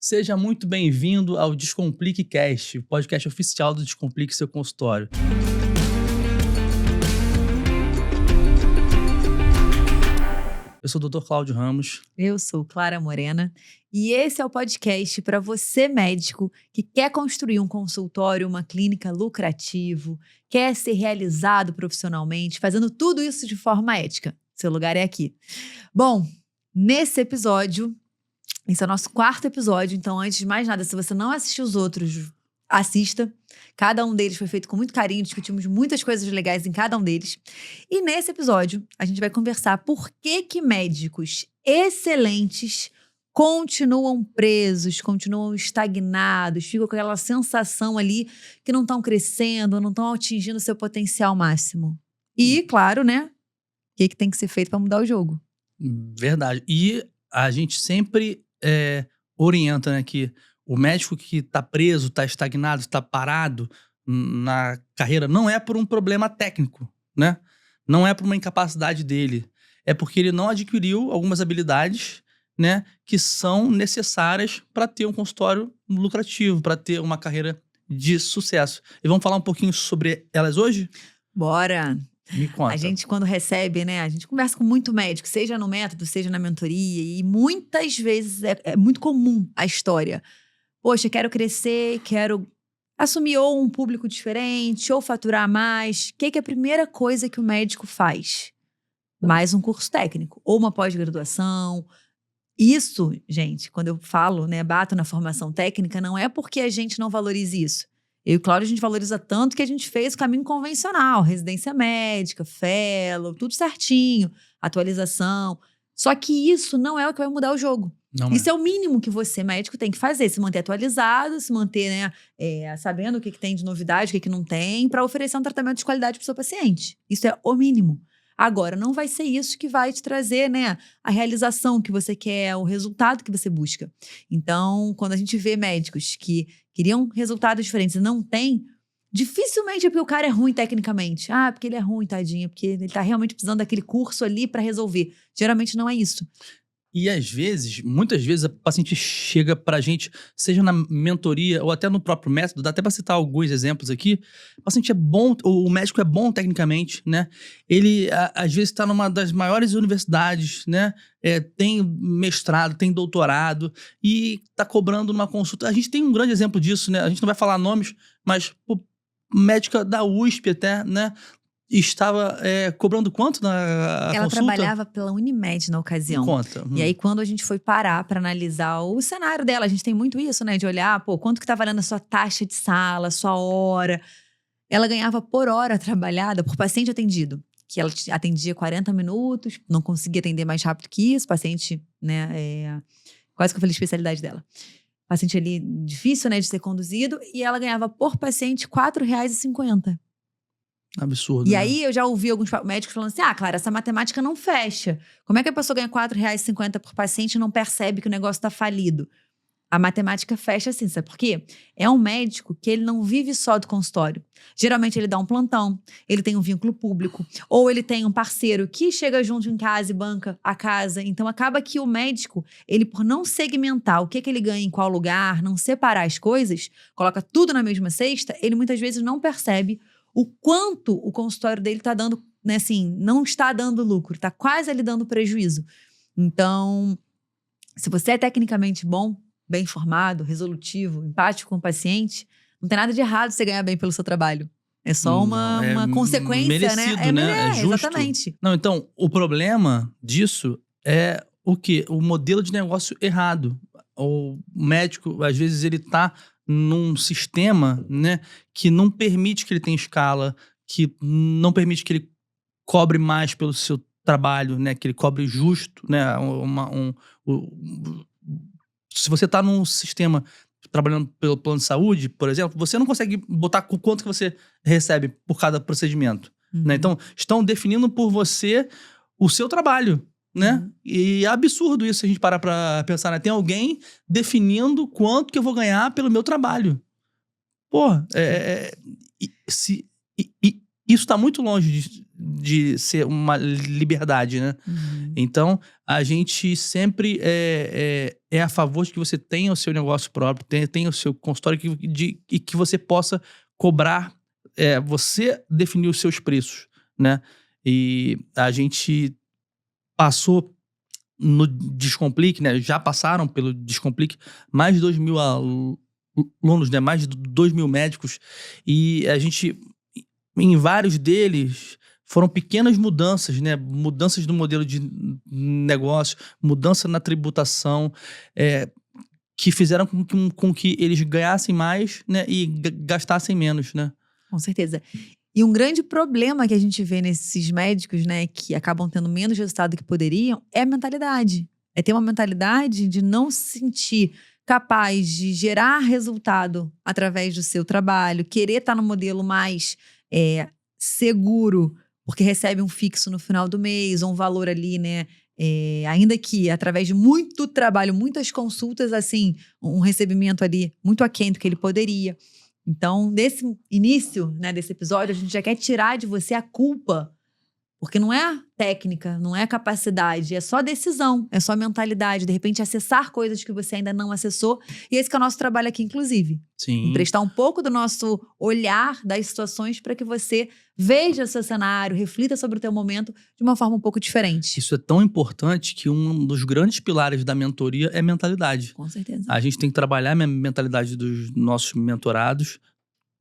Seja muito bem-vindo ao Descomplique Cast, o podcast oficial do Descomplique Seu Consultório. Eu sou o Dr. Cláudio Ramos. Eu sou Clara Morena e esse é o podcast para você, médico, que quer construir um consultório, uma clínica lucrativo, quer ser realizado profissionalmente, fazendo tudo isso de forma ética. Seu lugar é aqui. Bom, nesse episódio, esse é o nosso 4º episódio, então antes de mais nada, se você não assistiu os outros, assista. Cada um deles foi feito com muito carinho, discutimos muitas coisas legais em cada um deles. E nesse episódio, a gente vai conversar por que médicos excelentes continuam presos, continuam estagnados, ficam com aquela sensação ali que não estão crescendo, não estão atingindo o seu potencial máximo. E, claro, né? O que tem que ser feito para mudar o jogo? Verdade. E a gente sempre orienta, né, que o médico que está preso, está estagnado, está parado na carreira, não é por um problema técnico, né? Não é por uma incapacidade dele. É porque ele não adquiriu algumas habilidades, né, que são necessárias para ter um consultório lucrativo, para ter uma carreira de sucesso. E vamos falar um pouquinho sobre elas hoje? Bora! Me conta. A gente, quando recebe, né? A gente conversa com muito médico, seja no método, seja na mentoria, e muitas vezes é muito comum a história. Poxa, quero crescer, quero assumir ou um público diferente, ou faturar mais. O que é a primeira coisa que o médico faz? Mais um curso técnico, ou uma pós-graduação. Isso, gente, quando eu falo, né, bato na formação técnica, não é porque a gente não valorize isso. Eu e o Cláudio, a gente valoriza tanto que a gente fez o caminho convencional, residência médica, fellow, tudo certinho, atualização. Só que isso não é o que vai mudar o jogo. Não Isso é o mínimo que você, médico, tem que fazer. Se manter atualizado, se manter, né, sabendo o que tem de novidade, o que não tem, para oferecer um tratamento de qualidade para o seu paciente. Isso é o mínimo. Agora, não vai ser isso que vai te trazer, né, a realização que você quer, o resultado que você busca. Então, quando a gente vê médicos que queriam resultados diferentes e não tem, dificilmente é porque o cara é ruim tecnicamente. Ah, porque ele é ruim, tadinho, porque ele tá realmente precisando daquele curso ali para resolver. Geralmente não é isso. E às vezes, muitas vezes, a paciente chega pra gente, seja na mentoria ou até no próprio método, dá até pra citar alguns exemplos aqui. O paciente é bom, o médico é bom tecnicamente, né? Ele, às vezes, tá numa das maiores universidades, né? Tem mestrado, tem doutorado e tá cobrando numa consulta. A gente tem um grande exemplo disso, né? A gente não vai falar nomes, mas médica da USP até, né? Estava cobrando quanto na Ela consulta? trabalhava pela Unimed na ocasião. Me conta. E aí, quando a gente foi parar para analisar o cenário dela, a gente tem muito isso, né? De olhar, quanto que tá valendo a sua taxa de sala, a sua hora. Ela ganhava por hora trabalhada, por paciente atendido. Que ela atendia 40 minutos, não conseguia atender mais rápido que isso. Paciente, né? Quase que eu falei a especialidade dela. Paciente ali difícil, né? De ser conduzido. E ela ganhava por paciente R$ 4,50. Absurdo. E né? aí, eu já ouvi alguns médicos falando assim, Clara, essa matemática não fecha. Como é que a pessoa ganha R$ 4,50 por paciente e não percebe que o negócio tá falido? A matemática fecha assim, sabe por quê? É um médico que ele não vive só do consultório. Geralmente ele dá um plantão, ele tem um vínculo público, ou ele tem um parceiro que chega junto em casa e banca a casa. Então, acaba que o médico, ele por não segmentar o que ele ganha em qual lugar, não separar as coisas, coloca tudo na mesma cesta, ele muitas vezes não percebe o quanto o consultório dele está dando, né, assim, não está dando lucro, está quase ali dando prejuízo. Então, se você é tecnicamente bom, bem formado, resolutivo, empático com o paciente, não tem nada de errado você ganhar bem pelo seu trabalho. É só uma consequência, merecido, né? É justo. Exatamente. Não, então, o problema disso é o quê? O modelo de negócio errado. O médico, às vezes, ele tá num sistema, né, que não permite que ele tenha escala, que não permite que ele cobre mais pelo seu trabalho, né, que ele cobre justo, né, se você está num sistema trabalhando pelo plano de saúde, por exemplo, você não consegue botar o quanto que você recebe por cada procedimento, né? Então, estão definindo por você o seu trabalho, né? E é absurdo isso, se a gente parar pra pensar, né? Tem alguém definindo quanto que eu vou ganhar pelo meu trabalho. Pô, isso tá muito longe de ser uma liberdade, né? Então, a gente sempre é a favor de que você tenha o seu negócio próprio, tenha o seu consultório e que você possa cobrar, você definir os seus preços, né? E a gente passou no Descomplique, né? Já passaram pelo Descomplique mais de 2.000 alunos, né? Mais de 2.000 médicos. E a gente, em vários deles, foram pequenas mudanças, né? Mudanças no modelo de negócio, mudança na tributação, que fizeram com que eles ganhassem mais, né? E gastassem menos, né? Com certeza. E um grande problema que a gente vê nesses médicos, né, que acabam tendo menos resultado do que poderiam, é a mentalidade. É ter uma mentalidade de não se sentir capaz de gerar resultado através do seu trabalho, querer estar no modelo mais seguro, porque recebe um fixo no final do mês, ou um valor ali, né? Ainda que através de muito trabalho, muitas consultas, assim, um recebimento ali muito aquém do que ele poderia. Então, nesse início, né, desse episódio, a gente já quer tirar de você a culpa. Porque não é técnica, não é capacidade, é só decisão, é só mentalidade. De repente, acessar coisas que você ainda não acessou. E esse que é o nosso trabalho aqui, inclusive. Sim. Emprestar um pouco do nosso olhar das situações para que você veja o seu cenário, reflita sobre o teu momento de uma forma um pouco diferente. Isso é tão importante que um dos grandes pilares da mentoria é mentalidade. Com certeza. A gente tem que trabalhar a mentalidade dos nossos mentorados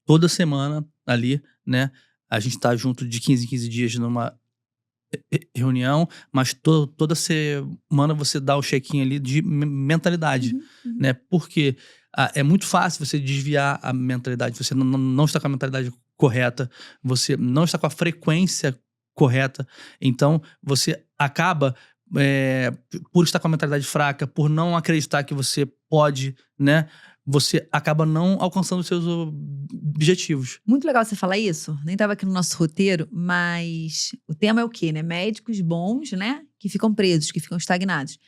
toda semana ali, né? A gente tá junto de 15 em 15 dias numa reunião, mas toda semana você dá o check-in ali de mentalidade, né? Porque é muito fácil você desviar a mentalidade, você não está com a mentalidade correta, você não está com a frequência correta, então você acaba, por estar com a mentalidade fraca, por não acreditar que você pode, né? Você acaba não alcançando os seus objetivos. Muito legal você falar isso. Nem estava aqui no nosso roteiro, mas o tema é o quê, né? Médicos bons, né? Que ficam presos, que ficam estagnados.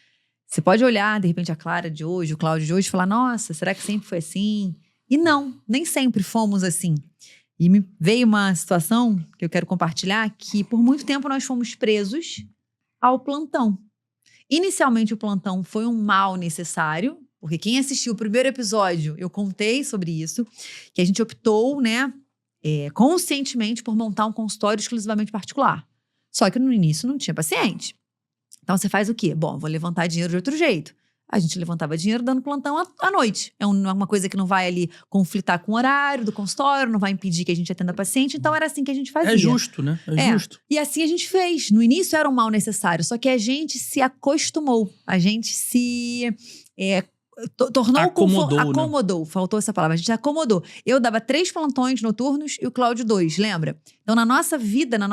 Você pode olhar, de repente, a Clara de hoje, o Cláudio de hoje e falar, nossa, será que sempre foi assim? E não, nem sempre fomos assim. E me veio uma situação que eu quero compartilhar, que por muito tempo nós fomos presos ao plantão. Inicialmente, o plantão foi um mal necessário, porque quem assistiu o primeiro episódio, eu contei sobre isso, que a gente optou, né, conscientemente por montar um consultório exclusivamente particular. Só que no início não tinha paciente. Então você faz o quê? Bom, vou levantar dinheiro de outro jeito. A gente levantava dinheiro dando plantão à noite. É uma coisa que não vai ali conflitar com o horário do consultório, não vai impedir que a gente atenda paciente. Então era assim que a gente fazia. É justo, né? É justo. E assim a gente fez. No início era um mal necessário, só que a gente se acostumou. A gente se tornou acomodou, né? Faltou essa palavra, a gente acomodou. Eu dava 3 plantões noturnos e o Cláudio 2, lembra? Então na nossa vida, nas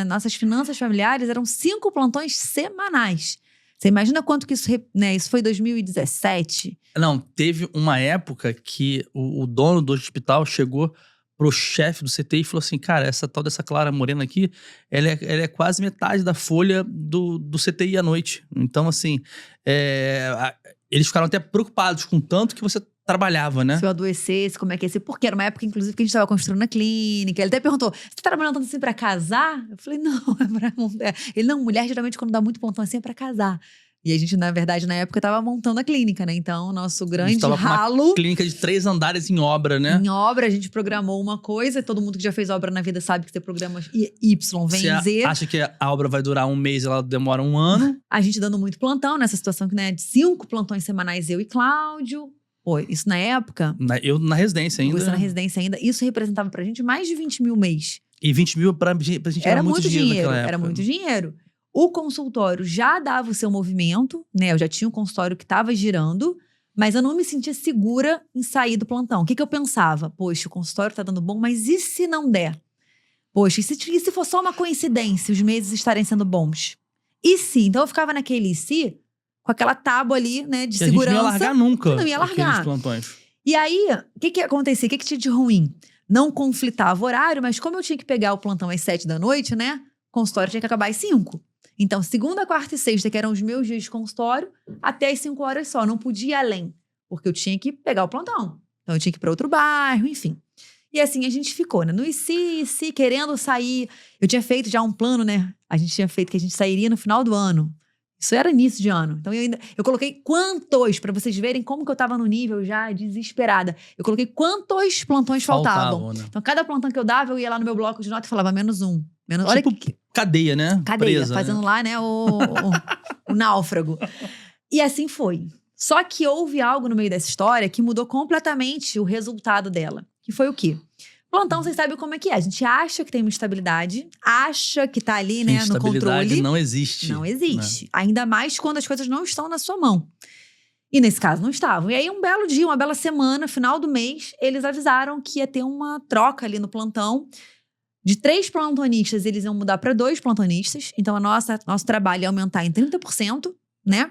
nossas finanças familiares, eram 5 plantões semanais. Você imagina quanto que isso, né? Isso foi 2017. Não, teve uma época que o dono do hospital chegou pro chefe do CTI e falou assim, cara, essa tal dessa Clara Morena aqui, ela é quase metade da folha do CTI à noite. Então, assim, eles ficaram até preocupados com tanto que você trabalhava, né? Se eu adoecesse, como é que ia ser? Porque era uma época, inclusive, que a gente estava construindo a clínica. Ele até perguntou, você tá trabalhando tanto assim pra casar? Eu falei, não, é pra... Ele, não, mulher geralmente quando dá muito plantão assim é pra casar. E a gente, na verdade, na época, tava montando a clínica, né? Então, nosso grande ralo... Uma clínica de 3 andares em obra, né? Em obra, a gente programou uma coisa. Todo mundo que já fez obra na vida sabe que você programa Y, vem Z. Você acha que a obra vai durar 1 mês e ela demora 1 ano? A gente dando muito plantão, nessa situação que, né, de 5 plantões semanais, eu e Cláudio. Pô, isso na época... Eu na residência ainda. Você na residência ainda. Isso representava pra gente mais de 20 mil mês. E 20 mil pra gente era muito dinheiro naquela época. Era muito dinheiro. O consultório já dava o seu movimento, né? Eu já tinha um consultório que estava girando, mas eu não me sentia segura em sair do plantão. O que eu pensava? Poxa, o consultório tá dando bom, mas e se não der? Poxa, e se for só uma coincidência os meses estarem sendo bons? E se? Então eu ficava naquele e se, com aquela tábua ali, né, de segurança. A gente não ia largar nunca. Não ia largar. Plantões. E aí, o que acontecia? O que tinha de ruim? Não conflitava o horário, mas como eu tinha que pegar o plantão às 7 da noite, né? O consultório tinha que acabar às 5. Então, segunda, quarta e sexta, que eram os meus dias de consultório, até às 5 horas só. Não podia ir além, porque eu tinha que pegar o plantão. Então, eu tinha que ir para outro bairro, enfim. E assim a gente ficou, né? No e se, querendo sair. Eu tinha feito já um plano, né? A gente tinha feito que a gente sairia no final do ano. Isso era início de ano. Então eu coloquei quantos, pra vocês verem como que eu tava no nível já desesperada. Eu coloquei quantos plantões faltavam. Né? Então cada plantão que eu dava, eu ia lá no meu bloco de nota e falava menos um. Olha tipo, cadeia, né? Cadeia, presa, fazendo né? lá, né, o náufrago. E assim foi. Só que houve algo no meio dessa história que mudou completamente o resultado dela. Que foi o quê? Plantão, vocês sabem como é que é. A gente acha que tem uma estabilidade, acha que tá ali, né, no controle. Não existe. Não existe. Né? Ainda mais quando as coisas não estão na sua mão. E nesse caso não estavam. E aí um belo dia, uma bela semana, final do mês, eles avisaram que ia ter uma troca ali no plantão. De 3 plantonistas, eles iam mudar para 2 plantonistas. Então, nosso trabalho ia aumentar em 30%, né?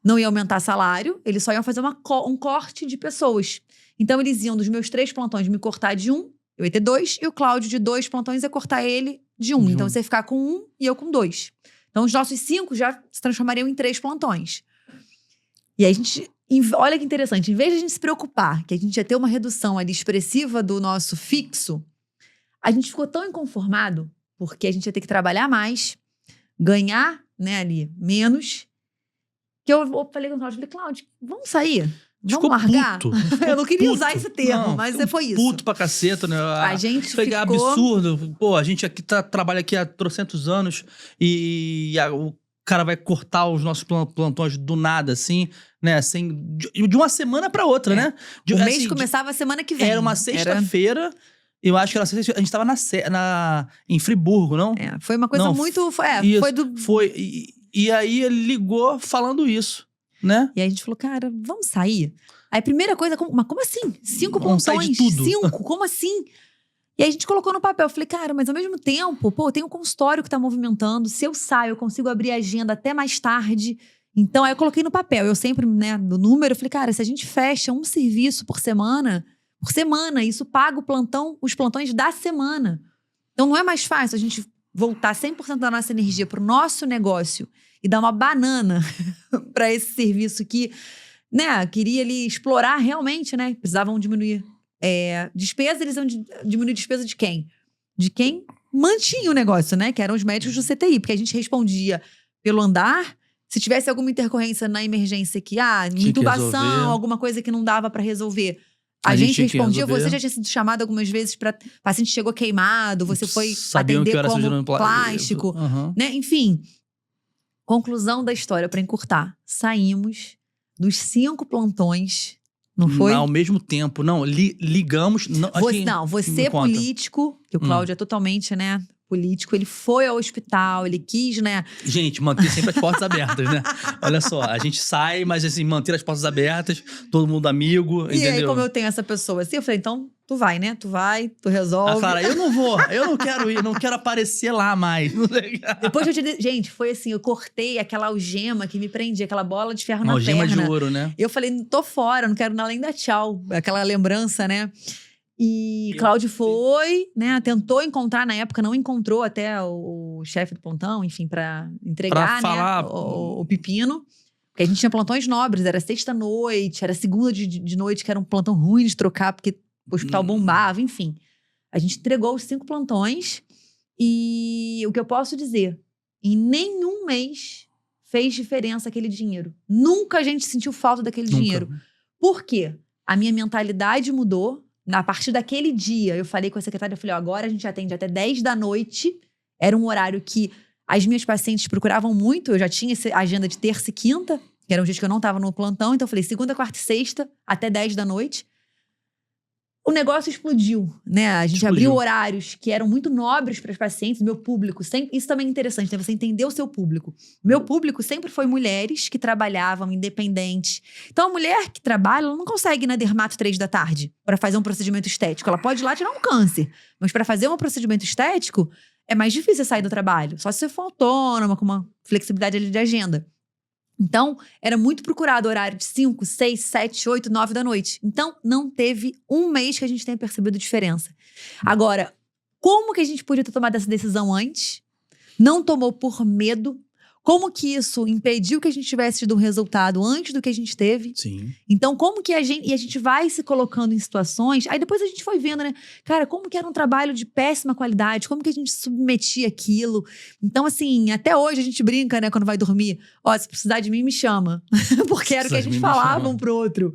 Não ia aumentar salário, eles só iam fazer um corte de pessoas. Então, eles iam dos meus 3 plantões me cortar de 1, eu ia ter 2, e o Cláudio de 2 plantões ia cortar ele de 1. Então, você ia ficar com 1 e eu com 2. Então, os nossos 5 já se transformariam em 3 plantões. E aí, a gente... Olha que interessante, em vez de a gente se preocupar que a gente ia ter uma redução ali expressiva do nosso fixo, a gente ficou tão inconformado, porque a gente ia ter que trabalhar mais, ganhar, né, ali, menos, que eu falei com o Cláudio, Cláudio, vamos sair? Vamos largar? Puto. Eu não queria puto. usar esse termo, não, mas foi isso. Puto pra caceta, né? A gente ficou... absurdo. Pô, a gente aqui trabalha aqui há trocentos anos e o cara vai cortar os nossos plantões do nada, assim, né? De uma semana pra outra, né? O mês começava a semana que vem. Era uma sexta-feira... Eu acho que a gente estava em Friburgo, não? Foi uma coisa muito... E aí ele ligou falando isso, né? E aí a gente falou, cara, vamos sair? Aí a primeira coisa, mas como assim? 5 vamos plantões? Sair de tudo. 5? Como assim? E aí a gente colocou no papel. Eu falei, cara, mas ao mesmo tempo, tem um consultório que tá movimentando. Se eu saio, eu consigo abrir a agenda até mais tarde. Então, aí eu coloquei no papel. Eu sempre, né, no número, eu falei, cara, se a gente fecha um serviço por semana, isso paga os plantões da semana. Então, não é mais fácil a gente voltar 100% da nossa energia para o nosso negócio e dar uma banana para esse serviço que, né, queria ali explorar realmente, né? Precisavam diminuir despesa, eles iam diminuir despesa de quem? De quem mantinha o negócio, né? Que eram os médicos do CTI, porque a gente respondia pelo andar. Se tivesse alguma intercorrência na emergência intubação, alguma coisa que não dava para resolver, a gente respondia, você já tinha sido chamado algumas vezes para paciente chegou queimado, você foi atender como plástico, né? Enfim, conclusão da história para encurtar. Saímos dos 5 plantões, não foi? Ao mesmo tempo, não, ligamos... Você político, que o Cláudio é totalmente, né... político, ele foi ao hospital, ele quis, né? Gente, manter sempre as portas abertas, né? Olha só, a gente sai, mas assim, manter as portas abertas, todo mundo amigo, e entendeu? E aí, como eu tenho essa pessoa assim, eu falei, então, tu vai, né? Tu vai, tu resolve. Clara, eu não quero ir, não quero aparecer lá mais. Depois gente, foi assim, eu cortei aquela algema que me prendia, aquela bola de ferro na algema perna. de ouro, né? Eu falei, tô fora, não quero além da tchau. Aquela lembrança, né? E Cláudio foi, né, tentou encontrar, na época não encontrou até o chefe do plantão, enfim, para entregar, né, o pepino. Porque a gente tinha plantões nobres, era sexta-noite, era segunda de noite, que era um plantão ruim de trocar, porque o hospital bombava, enfim. A gente entregou os 5 plantões e o que eu posso dizer, em nenhum mês fez diferença aquele dinheiro. Nunca a gente sentiu falta daquele dinheiro. Por quê? A minha mentalidade mudou. A partir daquele dia, eu falei com a secretária, eu falei, agora a gente atende até 10 da noite. Era um horário que as minhas pacientes procuravam muito. Eu já tinha essa agenda de terça e quinta, que eram dias que eu não estava no plantão. Então, eu falei, segunda, quarta e sexta, até 10 da noite. O negócio explodiu, né? A gente abriu horários que eram muito nobres para as pacientes. Meu público, isso também é interessante, né? Você entender o seu público. Meu público sempre foi mulheres que trabalhavam independentes. Então, a mulher que trabalha, ela não consegue ir na dermato 3 da tarde para fazer um procedimento estético. Ela pode ir lá tirar um câncer. Mas para fazer um procedimento estético, é mais difícil sair do trabalho. Só se você for autônoma, com uma flexibilidade ali de agenda. Então, era muito procurado horário de 5, 6, 7, 8, 9 da noite. Então, não teve um mês que a gente tenha percebido diferença. Agora, como que a gente podia ter tomado essa decisão antes? Não tomou por medo. Como que isso impediu que a gente tivesse tido um resultado antes do que a gente teve? Sim. Então, como que a gente vai se colocando em situações... Aí depois a gente foi vendo, né? Cara, como que era um trabalho de péssima qualidade? Como que a gente submetia aquilo? Então, assim, até hoje a gente brinca, né? Quando vai dormir. Ó, se precisar de mim, me chama. Porque era o que a gente falava um pro outro.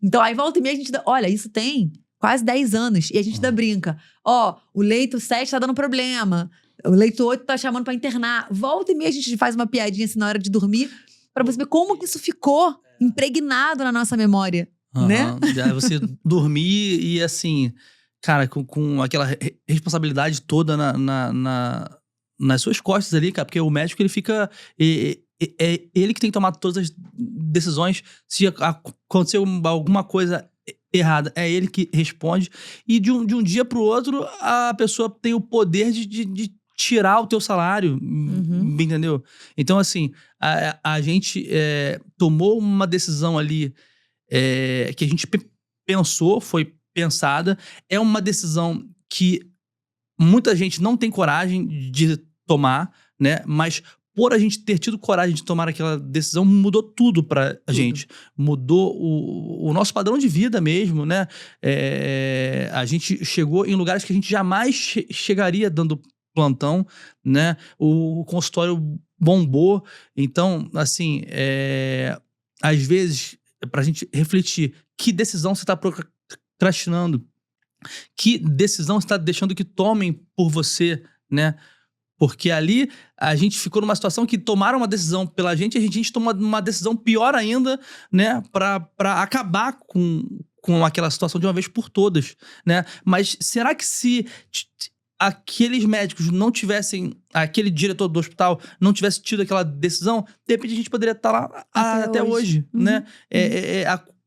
Então, aí volta e meia a gente... Olha, isso tem quase 10 anos. E a gente ainda brinca. Ó, o leito 7 tá dando problema. O leito 8 tá chamando pra internar. Volta e meia a gente faz uma piadinha assim na hora de dormir pra você ver como que isso ficou impregnado na nossa memória, né? Já você dormir e assim, cara, com aquela responsabilidade toda nas suas costas ali, cara, porque o médico ele fica... É ele que tem que tomar todas as decisões. Se aconteceu alguma coisa errada, é ele que responde. E de um dia pro outro, a pessoa tem o poder de tirar o teu salário, entendeu? Então, assim, a gente tomou uma decisão ali que a gente pensou, foi pensada. É uma decisão que muita gente não tem coragem de tomar, né? Mas por a gente ter tido coragem de tomar aquela decisão, mudou tudo pra gente. Mudou o nosso padrão de vida mesmo, né? A gente chegou em lugares que a gente jamais chegaria dando plantão, né? O consultório bombou. Então, assim, às vezes, pra gente refletir, que decisão você tá procrastinando? Que decisão você tá deixando que tomem por você, né? Porque ali a gente ficou numa situação que tomaram uma decisão pela gente e a gente tomou uma decisão pior ainda, né? Pra acabar com aquela situação de uma vez por todas, né? Mas será que se aqueles médicos não tivessem, aquele diretor do hospital não tivesse tido aquela decisão, de repente a gente poderia estar lá até hoje, né?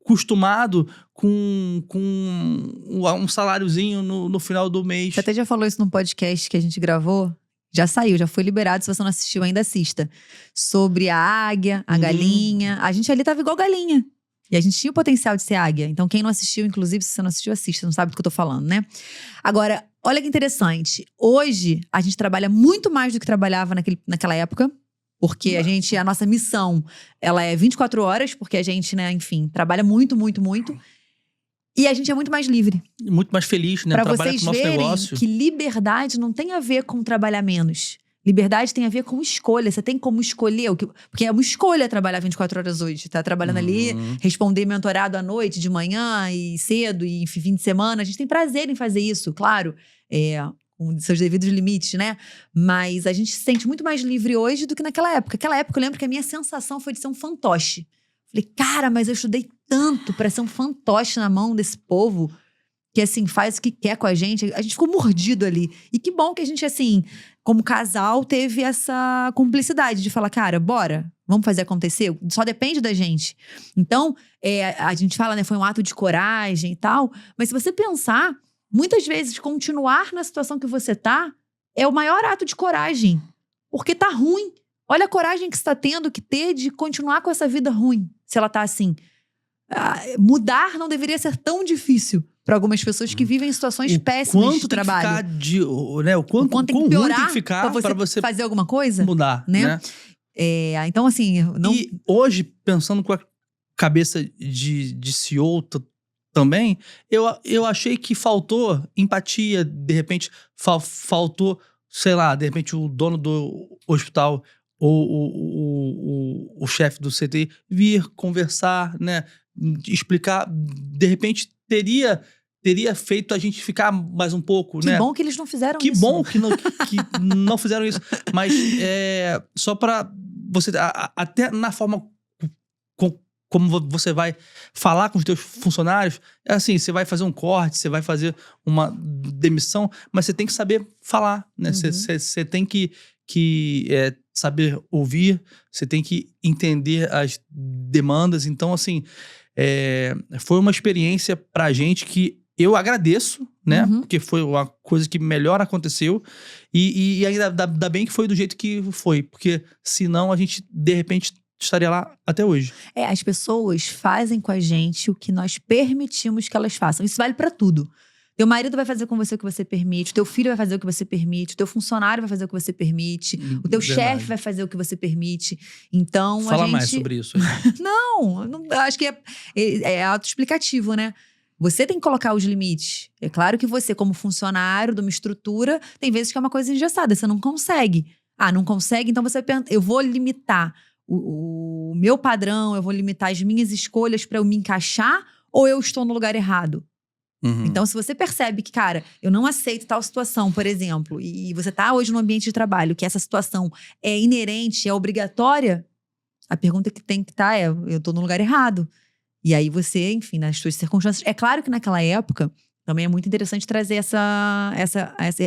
Acostumado com um saláriozinho no final do mês. Você até já falou isso num podcast que a gente gravou. Já saiu, já foi liberado. Se você não assistiu ainda, assista. Sobre a águia, a galinha. A gente ali tava igual galinha. E a gente tinha o potencial de ser águia. Então, quem não assistiu, inclusive, se você não assistiu, assista. Não sabe do que eu tô falando, né? Agora, olha que interessante. Hoje, a gente trabalha muito mais do que trabalhava naquela época. Porque a nossa missão, ela é 24 horas. Porque a gente, né, enfim, trabalha muito, muito, muito. E a gente é muito mais livre. Muito mais feliz, né? Pra Trabalha vocês com o nosso verem negócio. que liberdade não tem a ver com trabalhar menos. Liberdade tem a ver com escolha. Você tem como escolher. Porque é uma escolha trabalhar 24 horas hoje. Tá trabalhando ali, responder mentorado à noite, de manhã e cedo, e enfim, fim de semana. A gente tem prazer em fazer isso, claro. Com seus devidos limites, né? Mas a gente se sente muito mais livre hoje do que naquela época. Naquela época eu lembro que a minha sensação foi de ser um fantoche. Falei, cara, mas eu estudei tanto pra ser um fantoche na mão desse povo que, assim, faz o que quer com a gente. A gente ficou mordido ali. E que bom que a gente, assim, como casal, teve essa cumplicidade de falar, cara, bora, vamos fazer acontecer. Só depende da gente. Então, a gente fala, né, foi um ato de coragem e tal. Mas se você pensar, muitas vezes continuar na situação que você tá é o maior ato de coragem. Porque tá ruim. Olha a coragem que você tá tendo que ter de continuar com essa vida ruim, se ela tá assim. Mudar não deveria ser tão difícil para algumas pessoas que vivem em situações péssimas de trabalho. O quanto tem que piorar tem que ficar pra você fazer alguma coisa? Mudar, né? Então, assim... Não... E hoje, pensando com a cabeça de CEO também, eu achei que faltou empatia, de repente faltou, sei lá, de repente o dono do hospital ou o chefe do CTI vir conversar, né? Explicar, de repente teria feito a gente ficar mais um pouco, né? Que bom que eles não fizeram isso. Que bom que não fizeram isso. Mas só pra você... Até na forma como você vai falar com os teus funcionários, assim, você vai fazer um corte, você vai fazer uma demissão, mas você tem que saber falar, né? Você tem que saber ouvir, você tem que entender as demandas. Então, assim, foi uma experiência pra gente que eu agradeço, né? Porque foi uma coisa que melhor aconteceu. E ainda bem que foi do jeito que foi. Porque senão a gente, de repente, estaria lá até hoje. As pessoas fazem com a gente o que nós permitimos que elas façam. Isso vale pra tudo. Teu marido vai fazer com você o que você permite, teu filho vai fazer o que você permite, teu funcionário vai fazer o que você permite, o teu chefe vai fazer o que você permite. Então, Fala a gente... mais sobre isso aí. Não, eu acho que é autoexplicativo, né? Você tem que colocar os limites. É claro que você, como funcionário de uma estrutura, tem vezes que é uma coisa engessada, você não consegue. Ah, não consegue? Então você pensa, eu vou limitar o meu padrão, eu vou limitar as minhas escolhas para eu me encaixar, ou eu estou no lugar errado? Então, se você percebe que, cara, eu não aceito tal situação, por exemplo, e você tá hoje no ambiente de trabalho, que essa situação é inerente, é obrigatória, a pergunta que tem que estar é, eu tô no lugar errado. E aí você, enfim, nas suas circunstâncias... É claro que naquela época, também é muito interessante trazer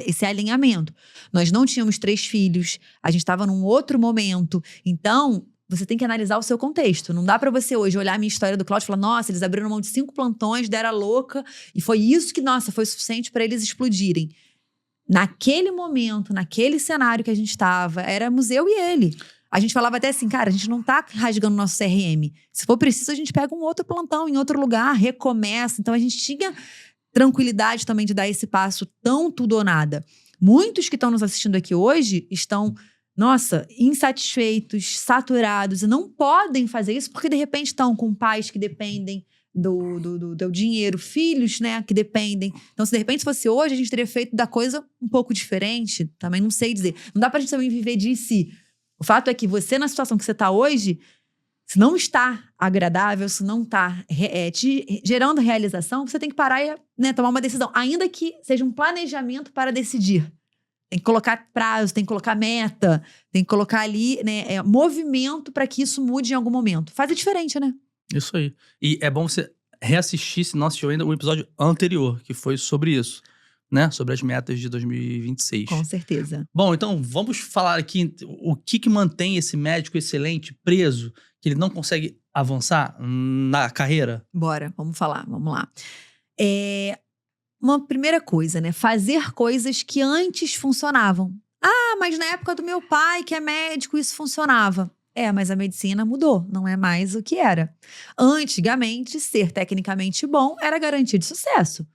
esse alinhamento. Nós não tínhamos 3 filhos, a gente estava num outro momento, então... Você tem que analisar o seu contexto. Não dá pra você hoje olhar a minha história do Cláudio e falar, nossa, eles abriram mão de 5 plantões, deram louca, e foi isso que, nossa, foi suficiente pra eles explodirem. Naquele momento, naquele cenário que a gente estava, éramos eu e ele. A gente falava até assim, cara, a gente não tá rasgando nosso CRM. Se for preciso, a gente pega um outro plantão em outro lugar, recomeça. Então, a gente tinha tranquilidade também de dar esse passo tão tudo ou nada. Muitos que estão nos assistindo aqui hoje estão... Nossa, insatisfeitos, saturados, e não podem fazer isso porque de repente estão com pais que dependem do dinheiro, filhos, né, que dependem. Então, se de repente fosse hoje, a gente teria feito da coisa um pouco diferente, também não sei dizer. Não dá pra gente também viver de si. O fato é que você, na situação que você tá hoje, se não está agradável, se não tá te gerando realização, você tem que parar e, né, tomar uma decisão, ainda que seja um planejamento para decidir. Tem que colocar prazo, tem que colocar meta, tem que colocar ali, né, movimento para que isso mude em algum momento. Faz a diferente, né? Isso aí. E é bom você reassistir, se não assistiu ainda, o episódio anterior, que foi sobre isso, né? Sobre as metas de 2026. Com certeza. Bom, então vamos falar aqui o que mantém esse médico excelente preso, que ele não consegue avançar na carreira. Bora, vamos falar, vamos lá. Uma primeira coisa, né? Fazer coisas que antes funcionavam. Ah, mas na época do meu pai, que é médico, isso funcionava. Mas a medicina mudou, não é mais o que era. Antigamente, ser tecnicamente bom era garantia de sucesso.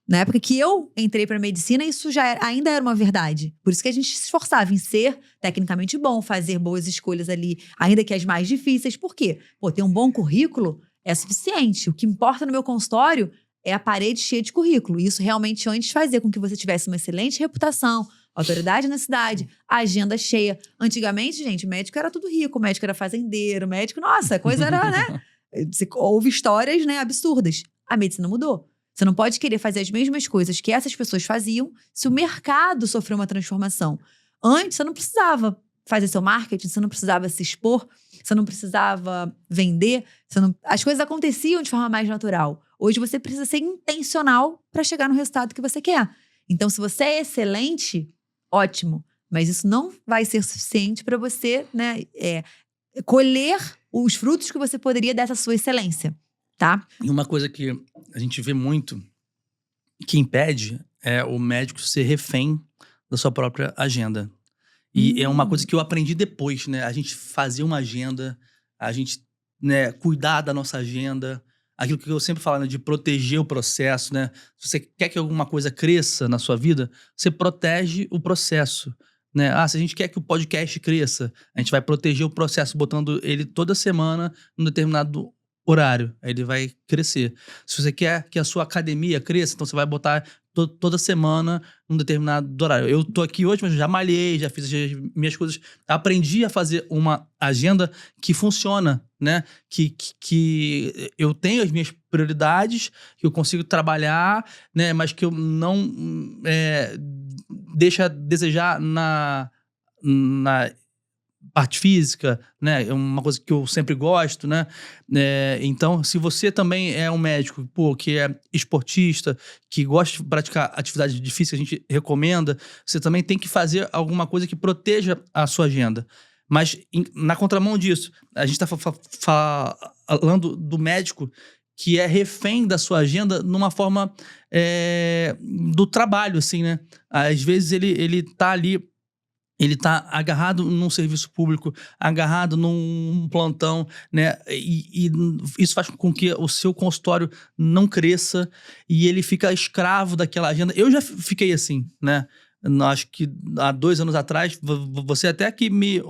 Na época que eu entrei para medicina, isso ainda era uma verdade. Por isso que a gente se esforçava em ser tecnicamente bom, fazer boas escolhas ali, ainda que as mais difíceis. Por quê? Ter um bom currículo é suficiente. O que importa no meu consultório é a parede cheia de currículo. Isso realmente antes fazia com que você tivesse uma excelente reputação, autoridade na cidade, agenda cheia. Antigamente, gente, médico era tudo rico, médico era fazendeiro, médico... Nossa, a coisa era, né? Houve histórias, né, absurdas. A medicina mudou. Você não pode querer fazer as mesmas coisas que essas pessoas faziam se o mercado sofreu uma transformação. Antes, você não precisava fazer seu marketing, você não precisava se expor, você não precisava vender, as coisas aconteciam de forma mais natural. Hoje você precisa ser intencional para chegar no resultado que você quer. Então, se você é excelente, ótimo. Mas isso não vai ser suficiente para você, né, colher os frutos que você poderia dessa sua excelência, tá? E uma coisa que a gente vê muito, que impede, é o médico ser refém da sua própria agenda. E é uma coisa que eu aprendi depois, né? A gente fazer uma agenda, a gente, né, cuidar da nossa agenda. Aquilo que eu sempre falo, né, de proteger o processo, né? Se você quer que alguma coisa cresça na sua vida, você protege o processo, né? Se a gente quer que o podcast cresça, a gente vai proteger o processo, botando ele toda semana num determinado horário. Aí ele vai crescer. Se você quer que a sua academia cresça, então você vai botar toda semana num determinado horário. Eu tô aqui hoje, mas já malhei, já fiz as minhas coisas. Aprendi a fazer uma agenda que funciona, né? Que eu tenho as minhas prioridades, que eu consigo trabalhar, né? Mas que eu não deixa a desejar na parte física, né? É uma coisa que eu sempre gosto, né? Então, se você também é um médico, que é esportista, que gosta de praticar atividades difíceis, a gente recomenda, você também tem que fazer alguma coisa que proteja a sua agenda. Mas, na contramão disso, a gente está falando do médico que é refém da sua agenda numa forma do trabalho, assim, né? Às vezes ele tá ali ele tá agarrado num serviço público, agarrado num plantão, né? E isso faz com que o seu consultório não cresça e ele fica escravo daquela agenda. Eu já fiquei assim, né? Acho que há 2 anos atrás, você até que me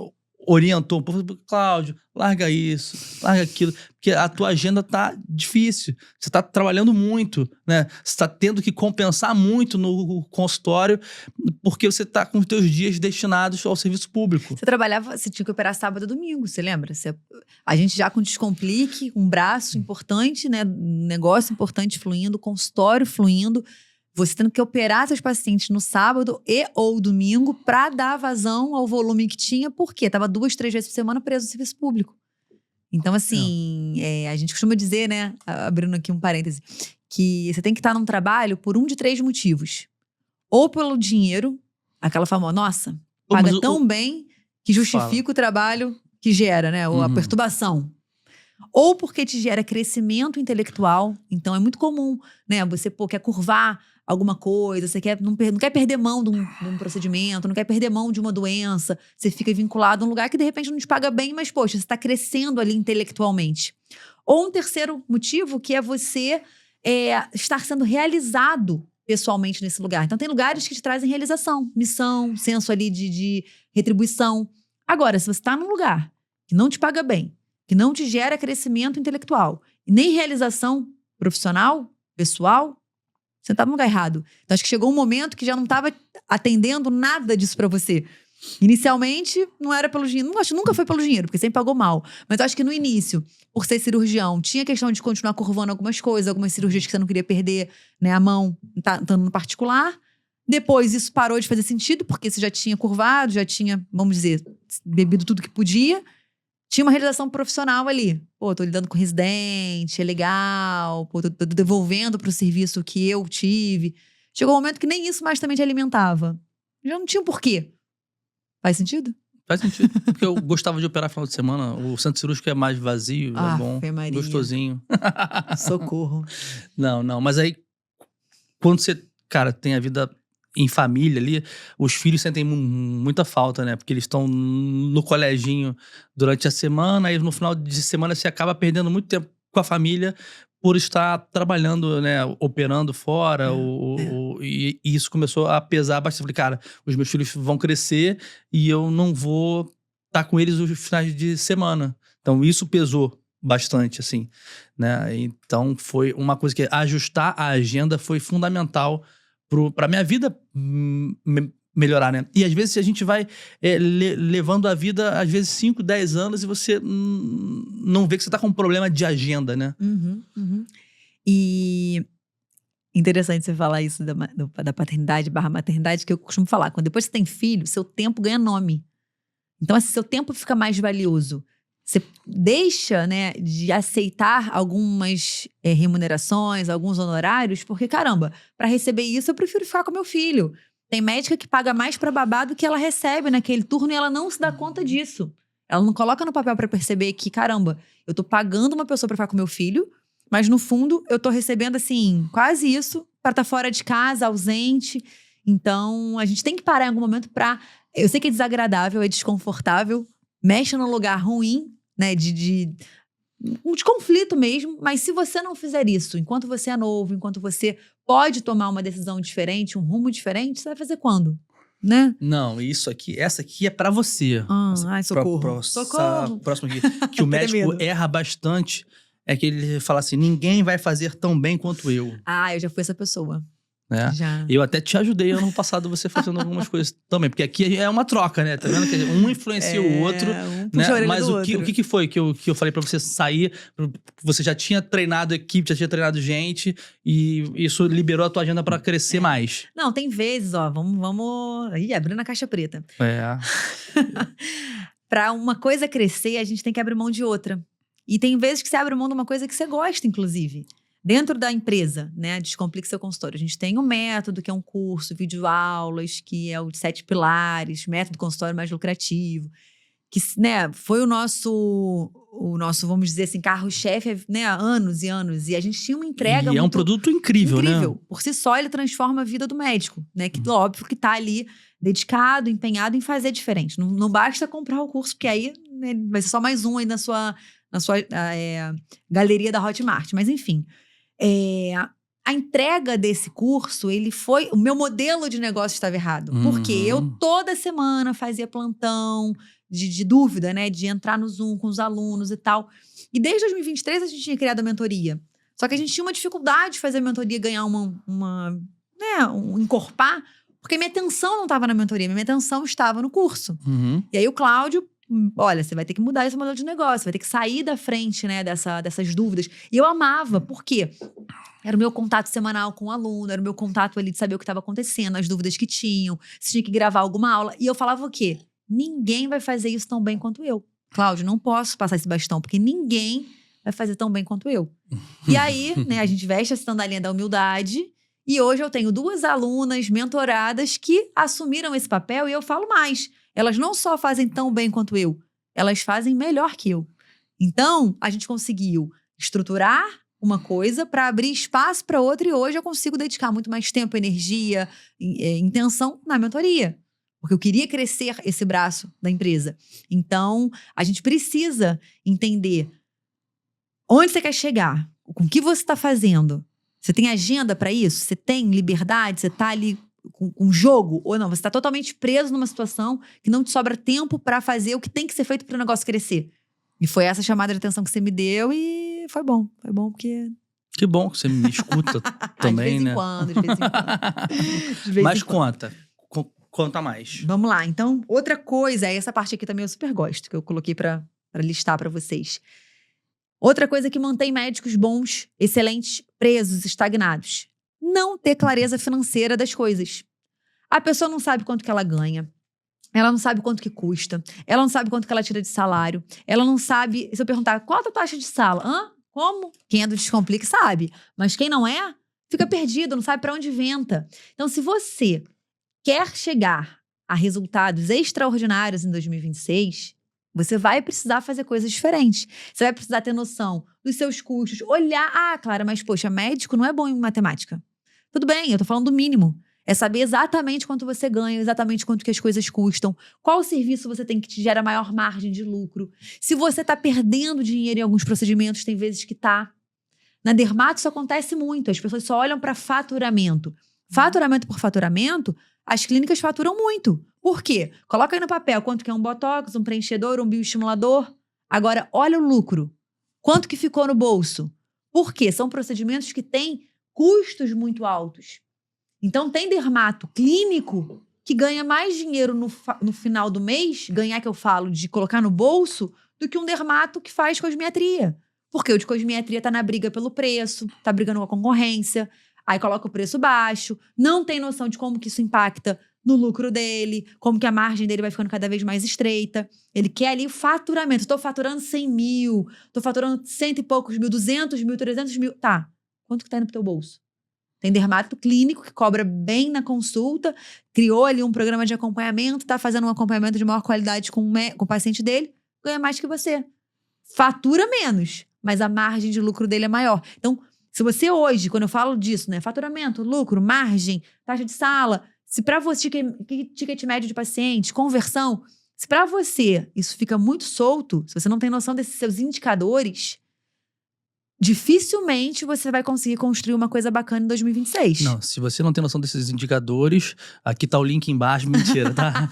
orientou um pouco, Cláudio, larga isso, larga aquilo, porque a tua agenda tá difícil, você tá trabalhando muito, né? Você tá tendo que compensar muito no consultório, porque você tá com os teus dias destinados ao serviço público. Você tinha que operar sábado e domingo, você lembra? A gente já com Descomplique, um braço importante, né? Um negócio importante fluindo, consultório fluindo, você tendo que operar seus pacientes no sábado e ou domingo para dar vazão ao volume que tinha, porque tava 2, 3 vezes por semana preso no serviço público. Então, assim, a gente costuma dizer, né, abrindo aqui um parêntese, que você tem que estar num trabalho por um de 3 motivos. Ou pelo dinheiro, aquela famosa, nossa, paga tão bem que justifica o trabalho que gera, né, ou a perturbação. Ou porque te gera crescimento intelectual. Então, é muito comum, né, você, quer curvar alguma coisa, você não quer perder mão de um procedimento, não quer perder mão de uma doença, você fica vinculado a um lugar que de repente não te paga bem, mas poxa, você está crescendo ali intelectualmente. Ou um terceiro motivo, que é você estar sendo realizado pessoalmente nesse lugar. Então tem lugares que te trazem realização, missão, senso ali de retribuição. Agora, se você está num lugar que não te paga bem, que não te gera crescimento intelectual, e nem realização profissional, pessoal, você estava no lugar errado. Então, acho que chegou um momento que já não estava atendendo nada disso para você. Inicialmente, não era pelo dinheiro. Nunca foi pelo dinheiro, porque sempre pagou mal. Mas acho que no início, por ser cirurgião, tinha questão de continuar curvando algumas coisas, algumas cirurgias que você não queria perder, né, a mão, estando no particular. Depois, isso parou de fazer sentido, porque você já tinha curvado, já tinha, vamos dizer, bebido tudo que podia. Tinha uma realização profissional ali. Pô, tô lidando com residente, é legal. Pô, tô devolvendo pro serviço que eu tive. Chegou um momento que nem isso mais também te alimentava. Já não tinha um porquê. Faz sentido? Faz sentido. Porque eu gostava de operar final de semana. O centro cirúrgico é mais vazio, é bom, Maria. gostosinho. Socorro. Não. Mas aí, quando você, cara, tem a vida em família ali, os filhos sentem muita falta, né? Porque eles estão no coleginho durante a semana, e no final de semana você acaba perdendo muito tempo com a família por estar trabalhando, né? Operando fora. E isso começou a pesar bastante. Eu falei, cara, os meus filhos vão crescer e eu não vou estar com eles os finais de semana. Então, isso pesou bastante, assim, né? Então, foi uma coisa que ajustar a agenda foi fundamental pra minha vida melhorar, né? E às vezes a gente vai levando a vida, às vezes 5, 10 anos, e você não vê que você tá com um problema de agenda, né? E interessante você falar isso da paternidade / maternidade, que eu costumo falar. Quando depois você tem filho, seu tempo ganha nome. Então, assim, seu tempo fica mais valioso. Você deixa, né, de aceitar algumas remunerações, alguns honorários, porque, caramba, para receber isso eu prefiro ficar com meu filho. Tem médica que paga mais para babá do que ela recebe naquele turno e ela não se dá conta disso. Ela não coloca no papel para perceber que, caramba, eu tô pagando uma pessoa para ficar com meu filho, mas no fundo eu tô recebendo, assim, quase isso para estar fora de casa, ausente. Então, a gente tem que parar em algum momento pra... Eu sei que é desagradável, é desconfortável, mexe num lugar ruim, né, de conflito mesmo, mas se você não fizer isso, enquanto você é novo, enquanto você pode tomar uma decisão diferente, um rumo diferente, você vai fazer quando? Né? Não, essa aqui é pra você. Ai, socorro. Socorro. Próximo aqui, que o médico erra bastante, é que ele fala assim, ninguém vai fazer tão bem quanto eu. Eu já fui essa pessoa. Né? Já. Eu até te ajudei ano passado você fazendo algumas coisas também, porque aqui é uma troca, né? Tá vendo? Que um influencia o outro, né? Mas o que foi que eu falei pra você sair? Você já tinha treinado equipe, já tinha treinado gente, e isso liberou a tua agenda pra crescer mais. Não, tem vezes, ó, vamos... Ih, abrindo a caixa preta. Pra uma coisa crescer, a gente tem que abrir mão de outra. E tem vezes que você abre mão de uma coisa que você gosta, inclusive. Dentro da empresa, né, Descomplique Seu Consultório, a gente tem um método, que é um curso, videoaulas, que é o de 7 pilares, método consultório mais lucrativo. que, né, foi o nosso, vamos dizer assim, carro-chefe, né, há anos e anos. E a gente tinha uma entrega E é um produto incrível, né? Por si só, ele transforma a vida do médico, né? Que óbvio que tá ali dedicado, empenhado em fazer diferente. Não basta comprar o curso, porque aí, né, vai ser só mais um aí na sua galeria da Hotmart. Mas enfim, a entrega desse curso, o meu modelo de negócio estava errado. Porque eu toda semana fazia plantão de dúvida, né? De entrar no Zoom com os alunos e tal. E desde 2023 a gente tinha criado a mentoria. Só que a gente tinha uma dificuldade de fazer a mentoria ganhar encorpar, porque minha atenção não estava na mentoria, minha atenção estava no curso. E aí o Cláudio, olha, você vai ter que mudar esse modelo de negócio, vai ter que sair da frente, né, dessas dúvidas. E eu amava, por quê? Era o meu contato semanal com o aluno, era o meu contato ali de saber o que estava acontecendo, as dúvidas que tinham, se tinha que gravar alguma aula. E eu falava o quê? Ninguém vai fazer isso tão bem quanto eu. Cláudio, não posso passar esse bastão, porque ninguém vai fazer tão bem quanto eu. E aí, né, a gente veste a sandalinha da humildade. E hoje eu tenho 2 alunas mentoradas que assumiram esse papel. E eu falo mais, elas não só fazem tão bem quanto eu, elas fazem melhor que eu. Então, a gente conseguiu estruturar uma coisa para abrir espaço para outra. E hoje eu consigo dedicar muito mais tempo, energia, intenção na mentoria. Porque eu queria crescer esse braço da empresa. Então, a gente precisa entender onde você quer chegar, com o que você está fazendo. Você tem agenda para isso? Você tem liberdade? Você está ali com jogo? Ou não? Você está totalmente preso numa situação que não te sobra tempo para fazer o que tem que ser feito para o negócio crescer. E foi essa chamada de atenção que você me deu e foi bom. Foi bom porque... Que bom que você me escuta também, né? De vez em quando. Mas conta. Conta mais. Vamos lá. Então, outra coisa, essa parte aqui também eu super gosto, que eu coloquei para listar para vocês. Outra coisa que mantém médicos bons, excelentes, presos, estagnados. Não ter clareza financeira das coisas. A pessoa não sabe quanto que ela ganha. Ela não sabe quanto que custa. Ela não sabe quanto que ela tira de salário. Ela não sabe... Se eu perguntar, qual a tua taxa de sala? Como? Quem é do Descomplique sabe. Mas quem não é, fica perdido, não sabe para onde venta. Então, se você quer chegar a resultados extraordinários em 2026... Você vai precisar fazer coisas diferentes. Você vai precisar ter noção dos seus custos. Olhar, Clara, mas poxa, médico não é bom em matemática. Tudo bem, eu tô falando do mínimo. É saber exatamente quanto você ganha, exatamente quanto que as coisas custam. Qual serviço você tem que te gera maior margem de lucro. Se você tá perdendo dinheiro em alguns procedimentos, tem vezes que tá. Na dermato isso acontece muito. As pessoas só olham para faturamento. Faturamento por faturamento, as clínicas faturam muito. Por quê? Coloca aí no papel quanto que é um botox, um preenchedor, um bioestimulador. Agora, olha o lucro. Quanto que ficou no bolso? Por quê? São procedimentos que têm custos muito altos. Então, tem dermato clínico que ganha mais dinheiro no final do mês, ganhar que eu falo de colocar no bolso, do que um dermato que faz cosmiatria. Porque o de cosmiatria tá na briga pelo preço, tá brigando com a concorrência, aí coloca o preço baixo, não tem noção de como que isso impacta no lucro dele, como que a margem dele vai ficando cada vez mais estreita. Ele quer ali o faturamento. Estou faturando 100 mil, estou faturando 100 e poucos mil, 200 mil, 300 mil. Tá, quanto que tá indo pro teu bolso? Tem dermato clínico que cobra bem na consulta, criou ali um programa de acompanhamento, tá fazendo um acompanhamento de maior qualidade com o paciente dele, ganha mais que você. Fatura menos, mas a margem de lucro dele é maior. Então, se você hoje, quando eu falo disso, né, faturamento, lucro, margem, taxa de sala, se para você, ticket médio de paciente, conversão, se para você isso fica muito solto, se você não tem noção desses seus indicadores, dificilmente você vai conseguir construir uma coisa bacana em 2026. Não, se você não tem noção desses indicadores, aqui tá o link embaixo, mentira, tá?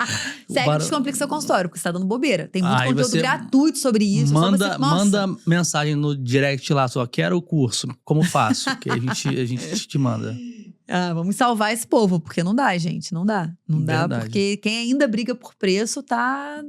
Segue Descomplica seu consultório, porque você tá dando bobeira. Tem muito Aí conteúdo gratuito sobre isso. Manda mensagem no direct lá, só quero o curso, como faço? Que a gente te manda. Vamos salvar esse povo, porque não dá, gente, não dá. Não dá, porque quem ainda briga por preço tá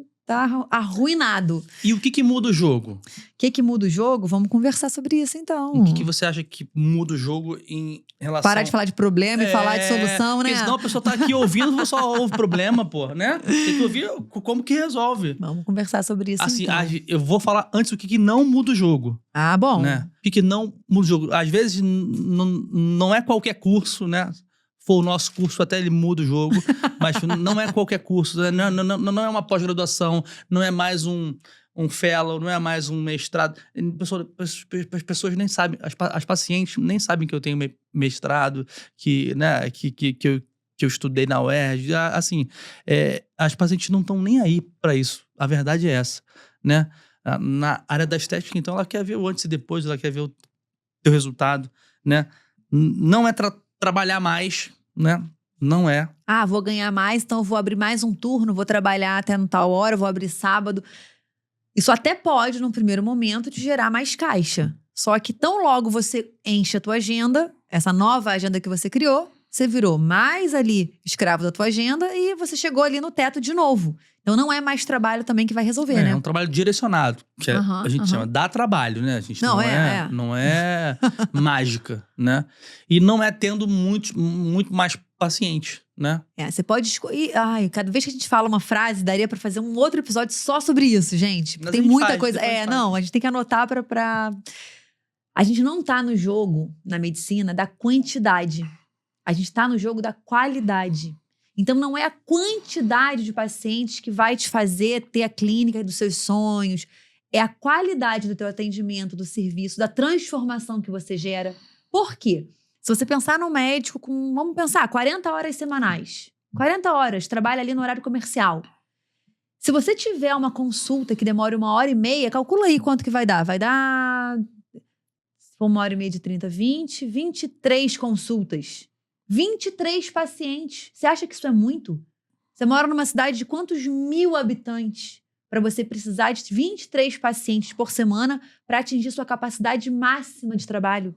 arruinado. E o que muda o jogo? O que muda o jogo? Vamos conversar sobre isso, então. O que você acha que muda o jogo em relação... Parar de falar de problema e falar de solução, né? Porque senão a pessoa tá aqui ouvindo, só ouve problema, pô, né? Tem que ouvir como que resolve. Vamos conversar sobre isso, assim, então. Eu vou falar antes o que não muda o jogo. Bom. Né? O que não muda o jogo. Às vezes, não é qualquer curso, né? for o nosso curso, até ele muda o jogo, mas não é qualquer curso, né? Não é uma pós-graduação, não é mais um fellow, não é mais um mestrado. As pessoas nem sabem, as pacientes nem sabem que eu tenho mestrado, que eu estudei na UERJ. Assim, as pacientes não estão nem aí para isso. A verdade é essa, né? Na área da estética, então, ela quer ver o antes e depois, ela quer ver o teu resultado, né? Não é trabalhar mais, né? Não é. Ah, vou ganhar mais, então eu vou abrir mais um turno, vou trabalhar até no tal hora, vou abrir sábado. Isso até pode, num primeiro momento, te gerar mais caixa. Só que tão logo você enche a tua agenda, essa nova agenda que você criou, você virou mais ali escravo da tua agenda e você chegou ali no teto de novo. Então não é mais trabalho também que vai resolver, né? É um trabalho direcionado, que a gente chama, dá trabalho, né? A gente não é mágica, né? E não é tendo muito mais pacientes, né? Você pode escolher. Ai, cada vez que a gente fala uma frase, daria pra fazer um outro episódio só sobre isso, gente. Tem muita coisa. A gente tem que anotar pra. A gente não tá no jogo, na medicina, da quantidade. A gente tá no jogo da qualidade. Então, não é a quantidade de pacientes que vai te fazer ter a clínica dos seus sonhos. É a qualidade do teu atendimento, do serviço, da transformação que você gera. Por quê? Se você pensar no médico com, vamos pensar, 40 horas semanais. 40 horas, trabalha ali no horário comercial. Se você tiver uma consulta que demore 1h30, calcula aí quanto que vai dar. Vai dar, se for 1h30 de 30, 20, 23 consultas. 23 pacientes. Você acha que isso é muito? Você mora numa cidade de quantos 1000 habitantes para você precisar de 23 pacientes por semana para atingir sua capacidade máxima de trabalho?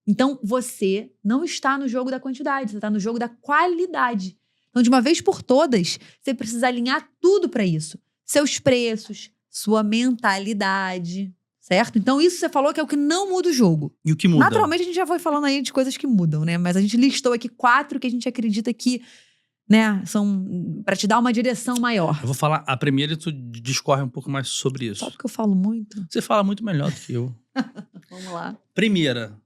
Então, você não está no jogo da quantidade, você está no jogo da qualidade. Então, de uma vez por todas, você precisa alinhar tudo para isso. Seus preços, sua mentalidade, certo? Então, isso você falou que é o que não muda o jogo. E o que muda? Naturalmente, a gente já foi falando aí de coisas que mudam, né? Mas a gente listou aqui 4 que a gente acredita que, né, são para te dar uma direção maior. Eu vou falar a primeira e tu discorre um pouco mais sobre isso. Só porque eu falo muito. Você fala muito melhor do que eu. Vamos lá. Primeira,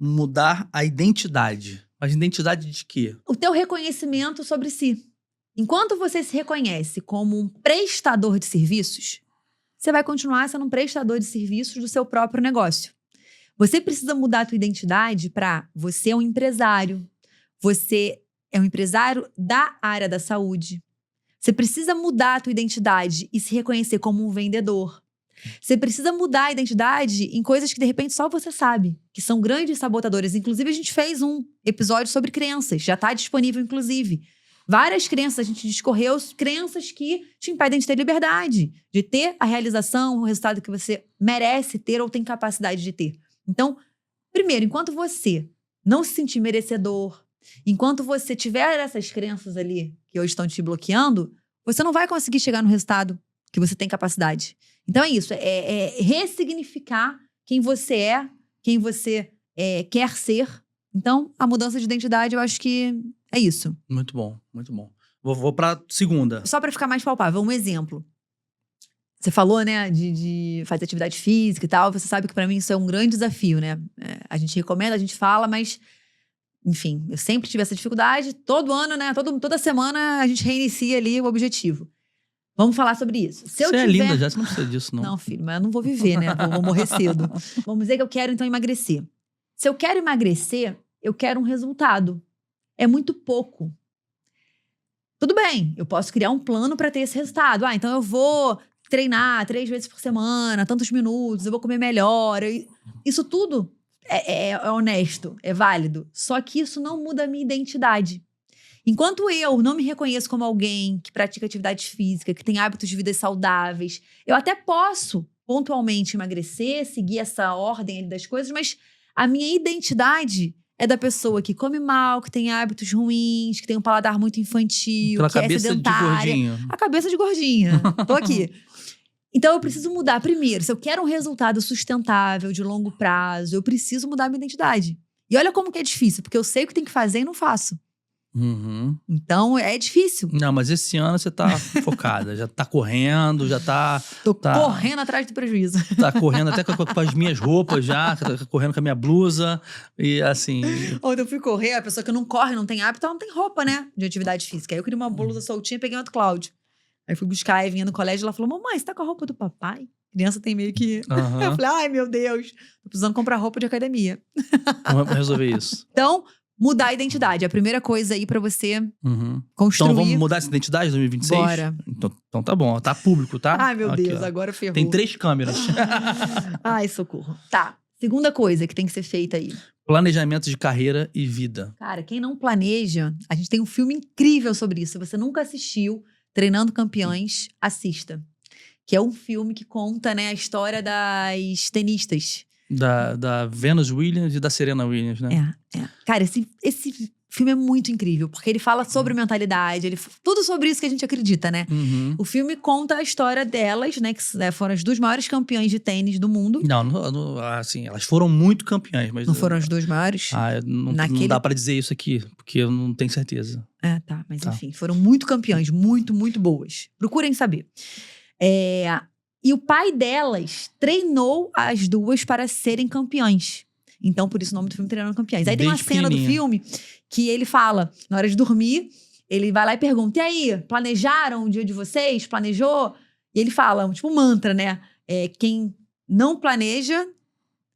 mudar a identidade. Mas identidade de quê? O teu reconhecimento sobre si. Enquanto você se reconhece como um prestador de serviços, você vai continuar sendo um prestador de serviços do seu próprio negócio. Você precisa mudar a tua identidade para você é um empresário. Você é um empresário da área da saúde. Você precisa mudar a tua identidade e se reconhecer como um vendedor. Você precisa mudar a identidade em coisas que, de repente, só você sabe, que são grandes sabotadoras. Inclusive, a gente fez um episódio sobre crenças. Já está disponível, inclusive. Várias crenças, a gente discorreu, crenças que te impedem de ter liberdade, de ter a realização, o resultado que você merece ter ou tem capacidade de ter. Então, primeiro, enquanto você não se sentir merecedor, enquanto você tiver essas crenças ali que hoje estão te bloqueando, você não vai conseguir chegar no resultado que você tem capacidade. Então é isso, é ressignificar quem você quer ser. Então, a mudança de identidade, eu acho que é isso. Muito bom, muito bom. Vou pra segunda. Só para ficar mais palpável, um exemplo. Você falou, né, de fazer atividade física e tal. Você sabe que para mim isso é um grande desafio, né? A gente recomenda, a gente fala, mas... Enfim, eu sempre tive essa dificuldade. Todo ano, né, toda semana a gente reinicia ali o objetivo. Vamos falar sobre isso. Você é linda já, você não precisa disso, não. Não, filho, mas eu não vou viver, né? Vou morrer cedo. Vamos dizer que eu quero, então, emagrecer. Se eu quero emagrecer, eu quero um resultado. É muito pouco. Tudo bem, eu posso criar um plano para ter esse resultado. Então eu vou treinar 3 vezes por semana, tantos minutos, eu vou comer melhor. Isso tudo é honesto, é válido. Só que isso não muda a minha identidade. Enquanto eu não me reconheço como alguém que pratica atividade física, que tem hábitos de vida saudáveis, eu até posso pontualmente emagrecer, seguir essa ordem ali das coisas, mas a minha identidade é da pessoa que come mal, que tem hábitos ruins, que tem um paladar muito infantil, que é sedentária. A cabeça de gordinha. Tô aqui. Então eu preciso mudar primeiro. Se eu quero um resultado sustentável, de longo prazo, eu preciso mudar a minha identidade. E olha como que é difícil, porque eu sei o que tem que fazer e não faço. Uhum. Então, é difícil. Não, mas esse ano você tá focada. Já tá correndo, já tá... Tô tá, correndo atrás do prejuízo. Tá correndo até com as minhas roupas já. Tá correndo com a minha blusa. E assim... Ontem eu fui correr, a pessoa que não corre, não tem hábito, ela não tem roupa, né? De atividade física. Aí eu queria uma blusa soltinha, peguei uma do Cláudio. Aí fui buscar a Evinha no colégio, ela falou, mamãe, você tá com a roupa do papai? Criança tem meio que... Uhum. Eu falei, ai, meu Deus. Tô precisando comprar roupa de academia. Vamos resolver isso. Então, mudar a identidade. A primeira coisa aí pra você Uhum. construir... Então vamos mudar essa identidade em 2026? Bora. Então tá bom, tá público, tá? Ai, meu Aqui, Deus, ó. agora ferrou. Tem 3 câmeras. Ai, socorro. Tá. Segunda coisa que tem que ser feita aí. Planejamento de carreira e vida. Cara, quem não planeja, a gente tem um filme incrível sobre isso. Se você nunca assistiu Treinando Campeões, assista. Que é um filme que conta, né, a história das tenistas. Da Venus Williams e da Serena Williams, né? Cara, esse filme é muito incrível, porque ele fala sobre mentalidade, tudo sobre isso que a gente acredita, né? Uhum. O filme conta a história delas, né, que foram as 2 maiores campeãs de tênis do mundo. Não, assim, elas foram muito campeãs, mas... Não foram as 2 maiores? Não Naquele- dá pra dizer isso aqui, porque eu não tenho certeza. Tá, mas Tá. enfim, foram muito campeãs, muito, muito boas. Procurem saber. E o pai delas treinou as 2 para serem campeãs. Então, por isso o nome do filme Treinando Campeões. Aí tem uma Desde cena do pequenininha. filme que ele fala, na hora de dormir, ele vai lá e pergunta, e aí, planejaram o dia de vocês? Planejou? E ele fala, tipo um mantra, né? Quem não planeja,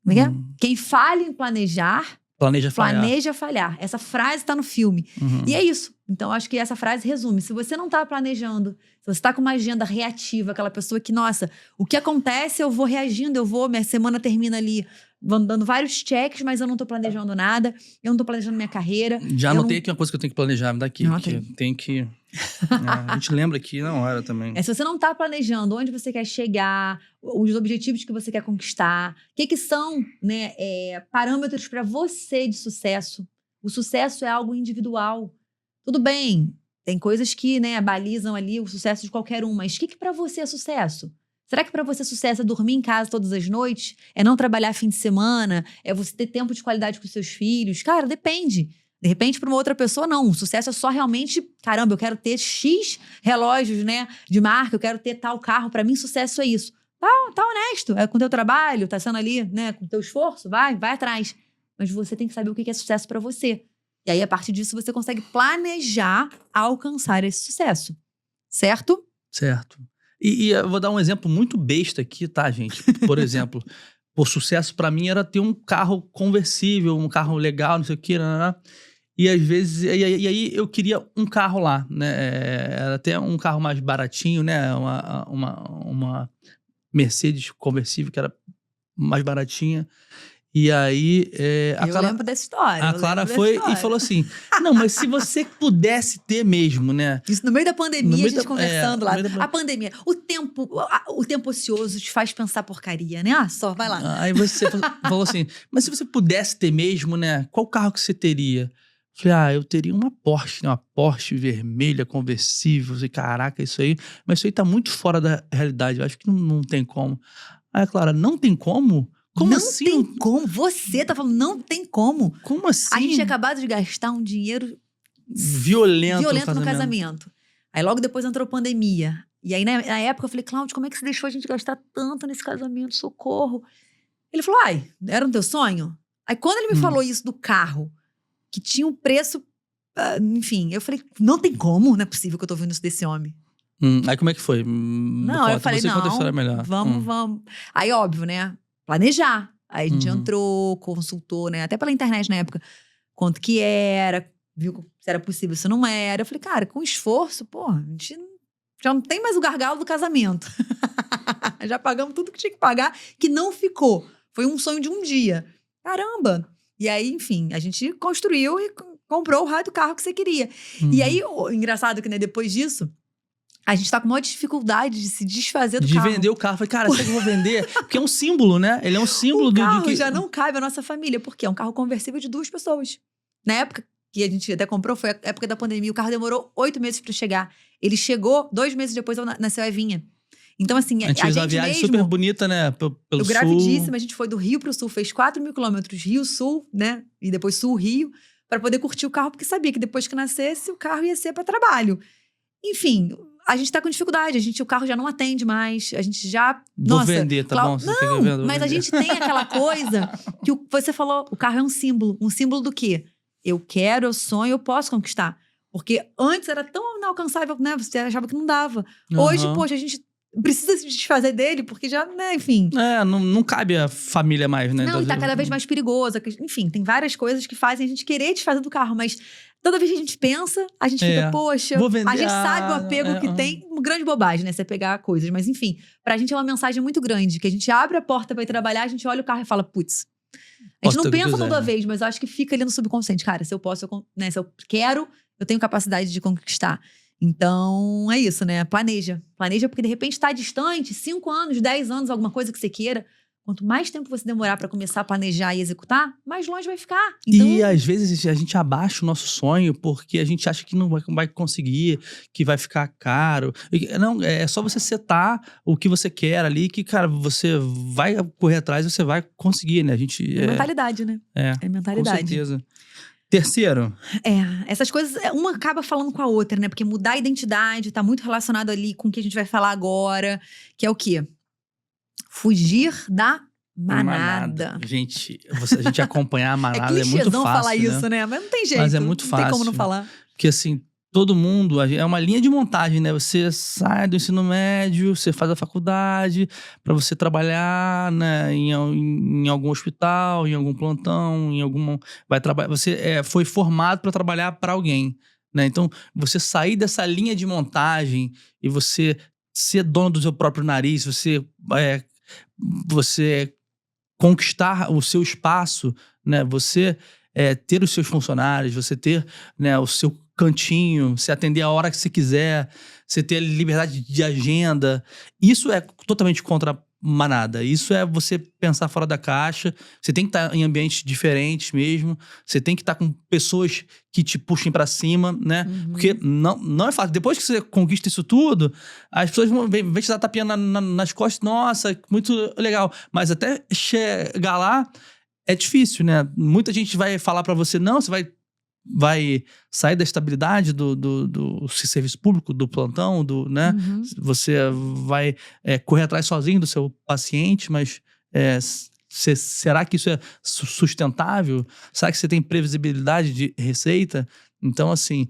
como é que é? Quem falha em planejar, Planeja falhar. planeja falhar. Essa frase tá no filme. Uhum. E é isso. Então, acho que essa frase resume. Se você não tá planejando, se você tá com uma agenda reativa, aquela pessoa que, nossa, o que acontece, eu vou reagindo, minha semana termina ali, vão dando vários checks, mas eu não tô planejando nada, eu não tô planejando minha carreira. Já eu anotei aqui uma coisa que eu tenho que planejar, me dá aqui. Anota Que aí. tem que... a gente lembra aqui na hora também. Se você não tá planejando onde você quer chegar, os objetivos que você quer conquistar, o que são, né, parâmetros para você de sucesso. O sucesso é algo individual. Tudo bem, tem coisas que, né, balizam ali o sucesso de qualquer um, mas o que para você é sucesso? Será que para você sucesso é dormir em casa todas as noites? É não trabalhar fim de semana? É você ter tempo de qualidade com seus filhos? Cara, depende. De repente, para uma outra pessoa, não. O sucesso é só realmente, caramba, eu quero ter X relógios, né, de marca, eu quero ter tal carro. Para mim, sucesso é isso. Tá honesto. É com o teu trabalho, tá sendo ali, né, com o teu esforço, vai atrás. Mas você tem que saber o que é sucesso para você. E aí, a partir disso, você consegue planejar alcançar esse sucesso. Certo? Certo. E eu vou dar um exemplo muito besta aqui, tá, gente? Por exemplo, sucesso pra mim era ter um carro conversível, um carro legal, não sei o que, e às vezes... E aí eu queria um carro lá, né? Era até um carro mais baratinho, né? Uma Mercedes conversível que era mais baratinha. E aí... Eu lembro dessa história. A Clara foi e falou assim, não, mas se você pudesse ter mesmo, né? Isso no meio da pandemia, No meio a gente da- conversando lá. no meio da- A pandemia. O tempo ocioso te faz pensar porcaria, né? Só, vai lá. Aí você falou assim, mas se você pudesse ter mesmo, né? Qual carro que você teria? Eu falei, eu teria uma Porsche, né? Uma Porsche vermelha, conversível. Eu falei, caraca, isso aí... Mas isso aí tá muito fora da realidade. Eu acho que não tem como. Aí a Clara, não tem como? Como não assim? tem como. Você tá falando, não tem como. Como assim? A gente tinha acabado de gastar um dinheiro Violento no casamento. Aí logo depois entrou pandemia. E aí, na época, eu falei, Cláudio, como é que você deixou a gente gastar tanto nesse casamento? Socorro. Ele falou, era um teu sonho? Aí quando ele me falou isso do carro, que tinha um preço, enfim, eu falei, não tem como, não é possível que eu tô ouvindo isso desse homem. Aí como é que foi? Não, eu falei, você conta a história melhor. vamos. Aí, óbvio, né? Planejar. Aí a gente entrou, consultou, né? Até pela internet na época, quanto que era, viu se era possível, se não era. Eu falei, cara, com esforço, a gente já não tem mais o gargalo do casamento. Já pagamos tudo que tinha que pagar, que não ficou. Foi um sonho de um dia. Caramba! E aí, enfim, a gente construiu e comprou o raio do carro que você queria. E aí, engraçado que, né, depois disso, a gente tá com maior dificuldade de se desfazer do carro. De vender o carro. Falei, cara, será que eu vou vender? Porque é um símbolo, né? Ele é um símbolo O carro do que... já não cabe à nossa família, porque é um carro conversível de 2 pessoas. Na época que a gente até comprou, foi a época da pandemia, o carro demorou 8 meses para chegar. Ele chegou 2 meses depois, nasceu a Evinha. Então, assim, A gente fez uma viagem mesmo, super bonita, né? Pelo eu sul. gravidíssima, a gente foi do Rio pro Sul, fez 4.000 quilômetros Rio-Sul, né? E depois Sul-Rio, para poder curtir o carro, porque sabia que depois que nascesse, o carro ia ser para trabalho. Enfim, a gente tá com dificuldade, o carro já não atende mais, a gente já... Vou vender, tá bom? Você quer que eu venda? Vou Mas a vender. gente tem aquela coisa que você falou, o carro é um símbolo. Um símbolo do quê? Eu quero, eu sonho, eu posso conquistar. Porque antes era tão inalcançável, né? Você achava que não dava. Hoje, Aham. poxa, a gente precisa se desfazer dele, porque já, né, enfim... Não cabe a família mais, né? Não, e tá cada vez mais perigoso. Enfim, tem várias coisas que fazem a gente querer desfazer do carro, mas toda vez que a gente pensa, a gente fica, poxa, Vou vender, a gente sabe o apego que tem, uma grande bobagem, né? Você pegar coisas. Mas enfim, pra gente é uma mensagem muito grande, que a gente abre a porta pra ir trabalhar, a gente olha o carro e fala, putz. A gente Posso ter não o que pensa quiser, toda né? vez, mas eu acho que fica ali no subconsciente. Cara, se eu posso, né? Se eu quero, eu tenho capacidade de conquistar. Então, é isso, né? Planeja. Planeja porque, de repente, tá distante, 5 anos, 10 anos, alguma coisa que você queira. Quanto mais tempo você demorar pra começar a planejar e executar, mais longe vai ficar. Então, E às vezes a gente abaixa o nosso sonho porque a gente acha que não vai conseguir, que vai ficar caro. Não, é só você setar o que você quer ali, que, cara, você vai correr atrás e você vai conseguir, né? A gente. é mentalidade, né? É, É com mentalidade. certeza. Terceiro, Essas coisas, uma acaba falando com a outra, né? Porque mudar a identidade tá muito relacionado ali com o que a gente vai falar agora, que é o quê? Fugir da manada. Gente, a gente acompanhar a manada é muito clichêzão fácil, falar né? isso, né? Mas não tem jeito. Mas é muito Não tem como não fácil. falar. Porque assim, todo mundo, é uma linha de montagem, né? Você sai do ensino médio, você faz a faculdade para você trabalhar, né, em algum hospital, em algum plantão, vai trabalhar, você foi formado para trabalhar para alguém, né? Então, você sair dessa linha de montagem e você ser dono do seu próprio nariz, você conquistar o seu espaço, né? Você ter os seus funcionários, você ter, né, o seu cantinho, você atender a hora que você quiser, você ter liberdade de agenda. Isso é totalmente contra a manada. Isso é você pensar fora da caixa. Você tem que estar em ambientes diferentes mesmo. Você tem que estar com pessoas que te puxem pra cima, né? Porque não é fácil. Depois que você conquista isso tudo, as pessoas vão te dar tapinha nas costas. Nossa, muito legal. Mas até chegar lá é difícil, né? Muita gente vai falar pra você, não, você vai sair da estabilidade do serviço público, do plantão, né? Você vai correr atrás sozinho do seu paciente, mas será que isso é sustentável? Será que você tem previsibilidade de receita? Então, assim,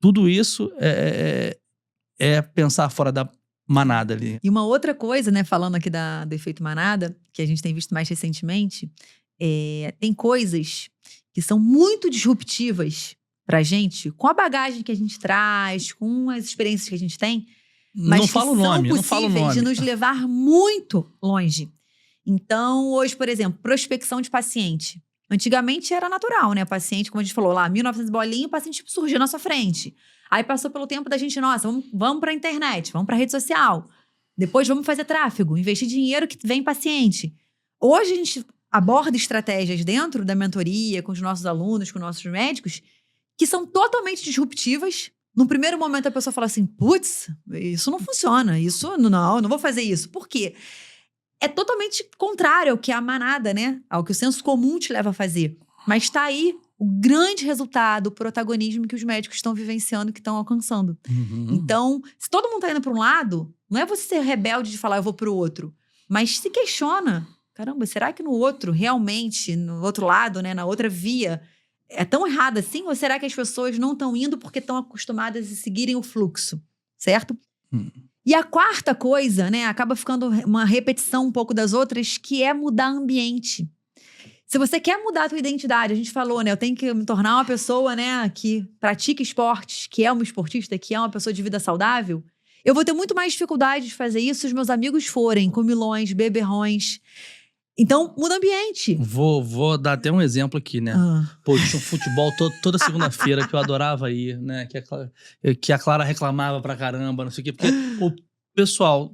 tudo isso é pensar fora da manada ali. E uma outra coisa, né, falando aqui do efeito manada, que a gente tem visto mais recentemente, tem coisas que são muito disruptivas pra gente, com a bagagem que a gente traz, com as experiências que a gente tem, mas Não que fala o nome, são não fala o possíveis de nome. nos levar muito longe. Então, hoje, por exemplo, prospecção de paciente. Antigamente era natural, né? O paciente, como a gente falou lá, 1900 bolinha, o paciente surgiu na sua frente. Aí passou pelo tempo da gente, nossa, vamos pra internet, vamos pra rede social. Depois vamos fazer tráfego, investir dinheiro que vem paciente. Hoje a gente aborda estratégias dentro da mentoria, com os nossos alunos, com os nossos médicos, que são totalmente disruptivas. No primeiro momento a pessoa fala assim, putz, isso não funciona, não vou fazer isso. Por quê? É totalmente contrário ao que a manada, né? Ao que o senso comum te leva a fazer. Mas está aí o grande resultado, o protagonismo que os médicos estão vivenciando, que estão alcançando. Então, se todo mundo está indo para um lado, não é você ser rebelde de falar eu vou para o outro, mas se questiona. Caramba, será que no outro, realmente, no outro lado, né, na outra via, é tão errado assim? Ou será que as pessoas não estão indo porque estão acostumadas a seguirem o fluxo? Certo? E a quarta coisa, né, acaba ficando uma repetição um pouco das outras, que é mudar ambiente. Se você quer mudar a tua identidade, a gente falou, né, eu tenho que me tornar uma pessoa, né, que pratica esportes, que é uma esportista, que é uma pessoa de vida saudável, eu vou ter muito mais dificuldade de fazer isso se os meus amigos forem comilões, beberrões. Então, muda ambiente. Vou dar até um exemplo aqui, né? Pô, tinha um futebol toda segunda-feira que eu adorava ir, né? Que a Clara reclamava pra caramba, não sei o quê. Porque o pessoal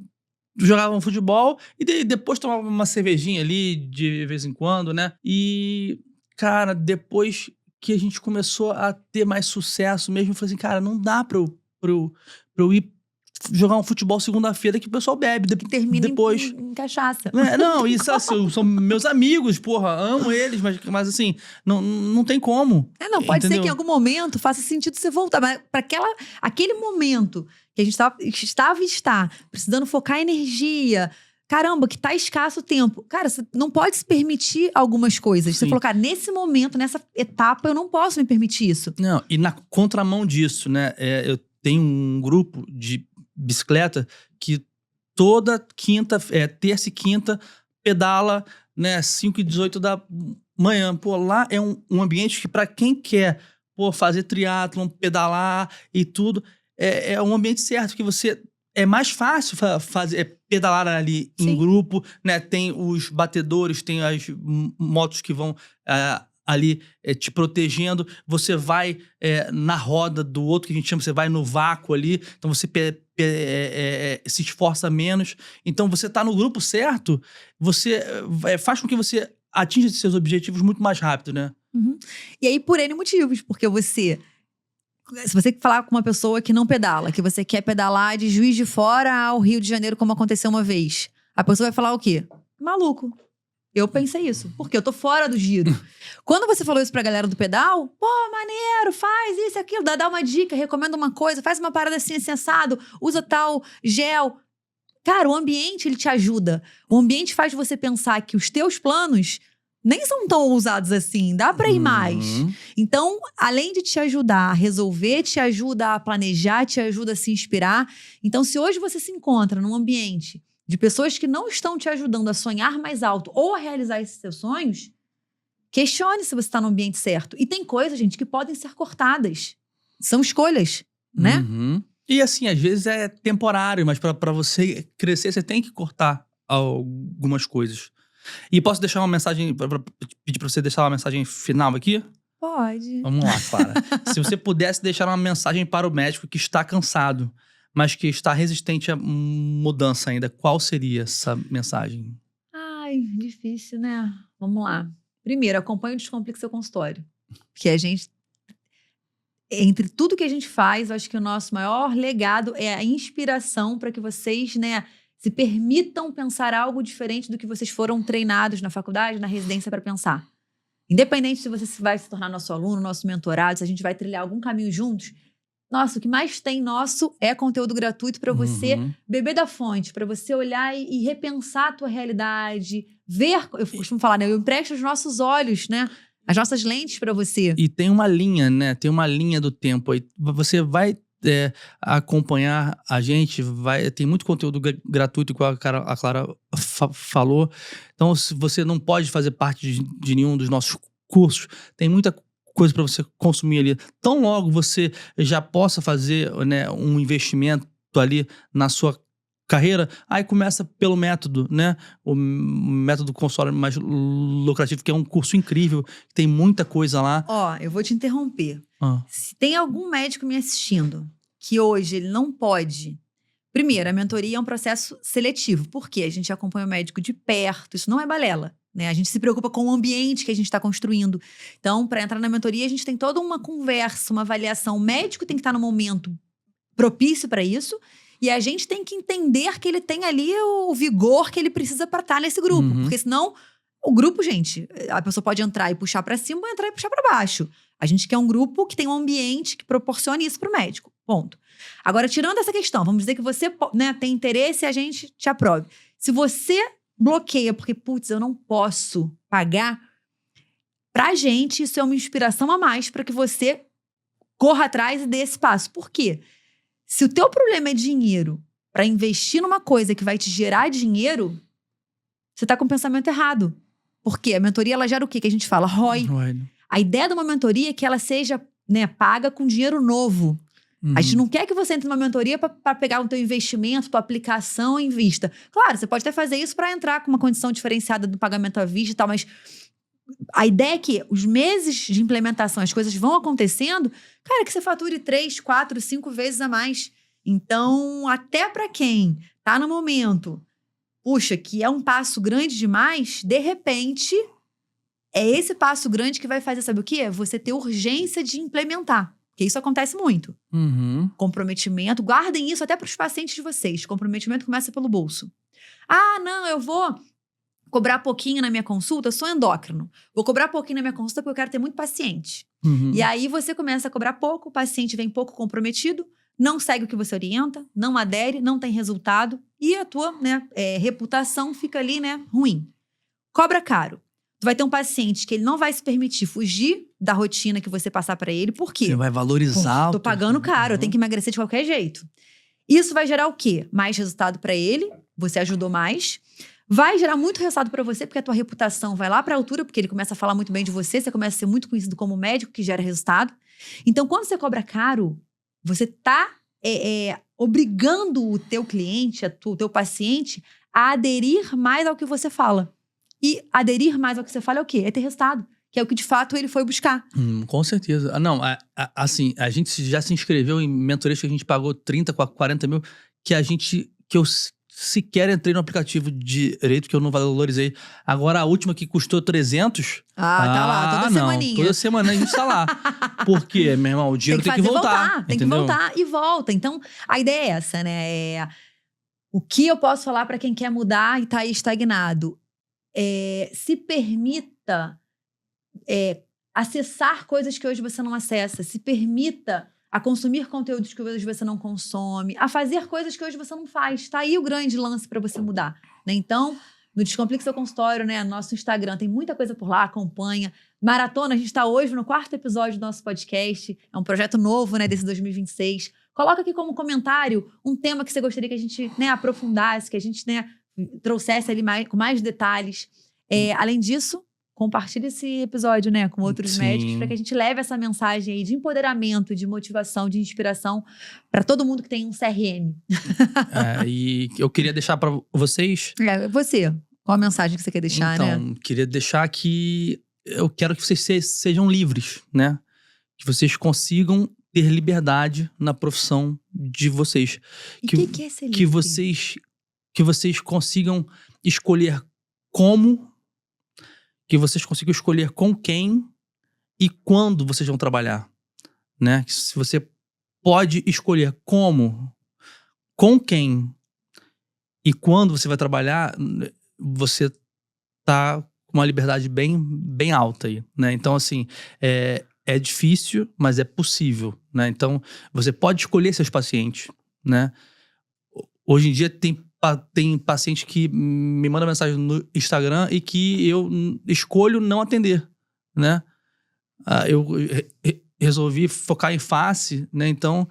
jogava um futebol e depois tomava uma cervejinha ali de vez em quando, né? E, cara, depois que a gente começou a ter mais sucesso mesmo, eu falei assim, cara, não dá pra eu ir jogar um futebol segunda-feira que o pessoal bebe Que termina depois. em cachaça. Não, isso assim, são meus amigos, porra, amo eles, mas assim, não tem como. Não, pode ser entendeu? que em algum momento faça sentido você voltar, mas para aquele momento que a gente estava e está precisando focar energia, caramba, que tá escasso o tempo. Cara, você não pode se permitir algumas coisas. Você Sim. falou, cara, nesse momento, nessa etapa, eu não posso me permitir isso. Não, e na contramão disso, né, eu tenho um grupo de bicicleta que toda quinta, terça e quinta, pedala, né, 5h18 da manhã. Pô, lá é um ambiente que para quem quer, pô, fazer triatlon, pedalar e tudo, é um ambiente certo, que você... É mais fácil fazer pedalar ali em Sim. grupo, né? Tem os batedores, tem as motos que vão ali te protegendo. Você vai na roda do outro, que a gente chama, você vai no vácuo ali. Então você se esforça menos. Então você tá no grupo certo, você faz com que você atinja seus objetivos muito mais rápido, né? Uhum. E aí, por N motivos, porque se você falar com uma pessoa que não pedala, que você quer pedalar de Juiz de Fora ao Rio de Janeiro, como aconteceu uma vez, a pessoa vai falar o quê? Maluco. Eu pensei isso, porque eu tô fora do giro. Quando você falou isso pra galera do pedal, pô, maneiro, faz isso, aquilo, dá uma dica, recomenda uma coisa, faz uma parada assim, sensado, usa tal gel. Cara, o ambiente, ele te ajuda. O ambiente faz você pensar que os teus planos nem são tão ousados assim, dá pra ir mais. Então, além de te ajudar a resolver, te ajuda a planejar, te ajuda a se inspirar. Então, se hoje você se encontra num ambiente de pessoas que não estão te ajudando a sonhar mais alto ou a realizar esses seus sonhos, questione se você está no ambiente certo. E tem coisas, gente, que podem ser cortadas. São escolhas, né? Uhum. E assim, às vezes é temporário, mas pra você crescer, você tem que cortar algumas coisas. E posso deixar uma mensagem, pedir pra você deixar uma mensagem final aqui? Pode. Vamos lá, Clara. Se você pudesse deixar uma mensagem para o médico que está cansado, mas que está resistente à mudança ainda, qual seria essa mensagem? Ai, difícil, né? Vamos lá. Primeiro, acompanhe o Descomplique Seu Consultório. Porque a gente... Entre tudo que a gente faz, eu acho que o nosso maior legado é a inspiração para que vocês, né, se permitam pensar algo diferente do que vocês foram treinados na faculdade, na residência para pensar. Independente se você vai se tornar nosso aluno, nosso mentorado, se a gente vai trilhar algum caminho juntos, nossa, o que mais tem nosso é conteúdo gratuito para você beber da fonte, para você olhar e repensar a tua realidade, ver, eu costumo falar, né, eu empresto os nossos olhos, né, as nossas lentes para você. E tem uma linha, né? Tem uma linha do tempo aí. Você vai acompanhar a gente, tem muito conteúdo gratuito, igual a Clara falou. Então, se você não pode fazer parte de nenhum dos nossos cursos, tem muita coisa para você consumir ali. Tão logo você já possa fazer, né, um investimento ali na sua carreira, aí começa pelo método, né? O método consultório mais lucrativo, que é um curso incrível, tem muita coisa lá. Ó, eu vou te interromper. Se tem algum médico me assistindo que hoje ele não pode... Primeiro, a mentoria é um processo seletivo. Por quê? A gente acompanha o médico de perto, isso não é balela, né? A gente se preocupa com o ambiente que a gente está construindo. Então, para entrar na mentoria, a gente tem toda uma conversa, uma avaliação. O médico tem que estar no momento propício para isso. E a gente tem que entender que ele tem ali o vigor que ele precisa para estar nesse grupo. Porque senão, o grupo, gente, a pessoa pode entrar e puxar para cima ou entrar e puxar para baixo. A gente quer um grupo que tem um ambiente que proporcione isso pro médico. Ponto. Agora, tirando essa questão, vamos dizer que você, né, tem interesse e a gente te aprove. Se você bloqueia porque, putz, eu não posso pagar, pra gente isso é uma inspiração a mais para que você corra atrás e dê esse passo. Por quê? Se o teu problema é dinheiro para investir numa coisa que vai te gerar dinheiro, você tá com o pensamento errado. Porque a mentoria, ela gera o quê? Que a gente fala? ROI. A ideia de uma mentoria é que ela seja, né, paga com dinheiro novo. A gente não quer que você entre numa mentoria para pegar o teu investimento, tua aplicação em vista. Claro, você pode até fazer isso para entrar com uma condição diferenciada do pagamento à vista e tal, mas a ideia é que os meses de implementação, as coisas vão acontecendo, cara, que você fature 3, 4, 5 vezes a mais. Então, até para quem tá no momento, puxa, que é um passo grande demais, de repente, é esse passo grande que vai fazer, sabe o quê? Você ter urgência de implementar. Porque isso acontece muito. Uhum. Comprometimento, guardem isso até para os pacientes de vocês. Comprometimento começa pelo bolso. Ah, não, eu vou cobrar pouquinho na minha consulta, eu sou endócrino. Vou cobrar pouquinho na minha consulta porque eu quero ter muito paciente. Uhum. E aí você começa a cobrar pouco, o paciente vem pouco comprometido, não segue o que você orienta, não adere, não tem resultado e a tua reputação fica ali, ruim. Cobra caro. Tu vai ter um paciente que ele não vai se permitir fugir da rotina que você passar pra ele. Por quê? Você vai valorizar. Tô pagando caro, eu tenho que emagrecer de qualquer jeito. Isso vai gerar o quê? Mais resultado pra ele, você ajudou mais. Vai gerar muito resultado pra você, porque a tua reputação vai lá pra altura, porque ele começa a falar muito bem de você, você começa a ser muito conhecido como médico que gera resultado. Então, quando você cobra caro, você tá obrigando o teu cliente, o teu paciente, a aderir mais ao que você fala. E aderir mais ao que você fala é o quê? É ter resultado. Que é o que, de fato, ele foi buscar. Com certeza. Não, assim, a gente já se inscreveu em mentorias que a gente pagou 30, 40 mil, que eu sequer entrei no aplicativo direito, que eu não valorizei. Agora, a última que custou 300... Tá lá, toda semaninha. Toda semana a gente tá lá. Por quê, meu irmão? O dinheiro tem que voltar. Tem que voltar e volta. Então, a ideia é essa, né? O que eu posso falar para quem quer mudar e tá aí estagnado? Se permita acessar coisas que hoje você não acessa. Se permita a consumir conteúdos que hoje você não consome, a fazer coisas que hoje você não faz. Tá aí o grande lance para você mudar, né? Então, no Descomplique Seu Consultório, né, nosso Instagram, tem muita coisa por lá, acompanha. Maratona, a gente tá hoje no 4º episódio do nosso podcast. É um projeto novo, né, desse 2026. Coloca aqui como comentário um tema que você gostaria que a gente, aprofundasse, que a gente, trouxesse ali com mais detalhes. Além disso, compartilhe esse episódio, com outros médicos, para que a gente leve essa mensagem aí de empoderamento, de motivação, de inspiração para todo mundo que tem um CRM. E eu queria deixar para vocês... Você, qual a mensagem que você quer deixar, Então, queria deixar que eu quero que vocês sejam livres, né? Que vocês consigam ter liberdade na profissão de vocês. E o que é ser livre? Que vocês consigam escolher como... Que vocês consigam escolher com quem e quando vocês vão trabalhar, né? Se você pode escolher como, com quem e quando você vai trabalhar, você tá com uma liberdade bem, bem alta aí, né? Então, assim, é difícil, mas é possível, né? Então, você pode escolher seus pacientes, né? Hoje em dia tem paciente que me manda mensagem no Instagram e que eu escolho não atender, né? Eu resolvi focar em face, né? Então,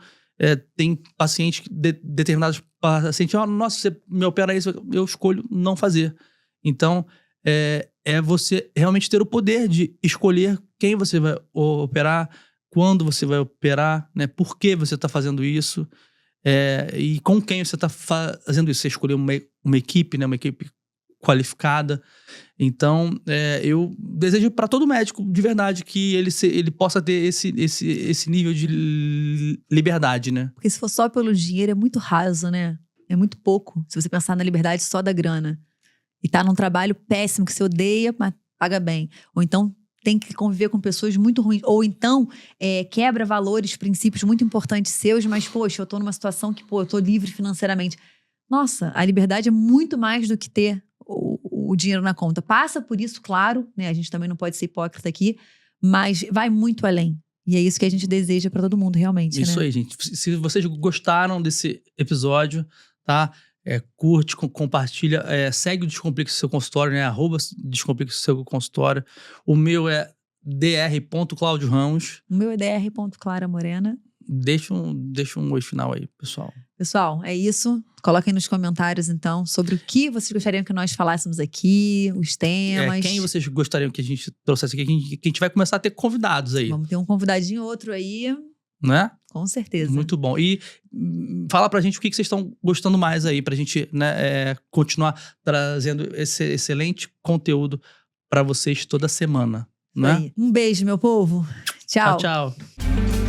tem paciente, determinados pacientes, nossa, você me opera isso, eu escolho não fazer. Então, é você realmente ter o poder de escolher quem você vai operar, quando você vai operar, né? Por que você está fazendo isso. E com quem você está fazendo isso. Você escolheu uma equipe, né? Uma equipe qualificada. Então, eu desejo para todo médico, de verdade, que ele possa ter esse nível de liberdade, né? Porque se for só pelo dinheiro, é muito raso, né? É muito pouco. Se você pensar na liberdade só da grana. E tá num trabalho péssimo, que você odeia, mas paga bem. Ou então tem que conviver com pessoas muito ruins. Ou então, quebra valores, princípios muito importantes seus, mas, poxa, eu tô numa situação que, eu tô livre financeiramente. Nossa, a liberdade é muito mais do que ter o dinheiro na conta. Passa por isso, claro, né? A gente também não pode ser hipócrita aqui, mas vai muito além. E é isso que a gente deseja pra todo mundo, realmente, Isso aí, gente. Se vocês gostaram desse episódio, tá? Curte, compartilha, segue o Descomplique Seu Consultório, né? @Descomplique Seu Consultório. O meu é dr.claudio Ramos. O meu é dr.clara Morena. Deixa um oi final aí, pessoal. Pessoal, é isso. Coloquem nos comentários, então, sobre o que vocês gostariam que nós falássemos aqui, os temas. Quem vocês gostariam que a gente trouxesse aqui, que a gente vai começar a ter convidados aí. Vamos ter um convidadinho outro aí. Né? Com certeza. Muito bom. E fala pra gente o que vocês estão gostando mais aí, pra gente, né, continuar trazendo esse excelente conteúdo pra vocês toda semana, né? Um beijo, meu povo. Tchau. Tchau, tchau.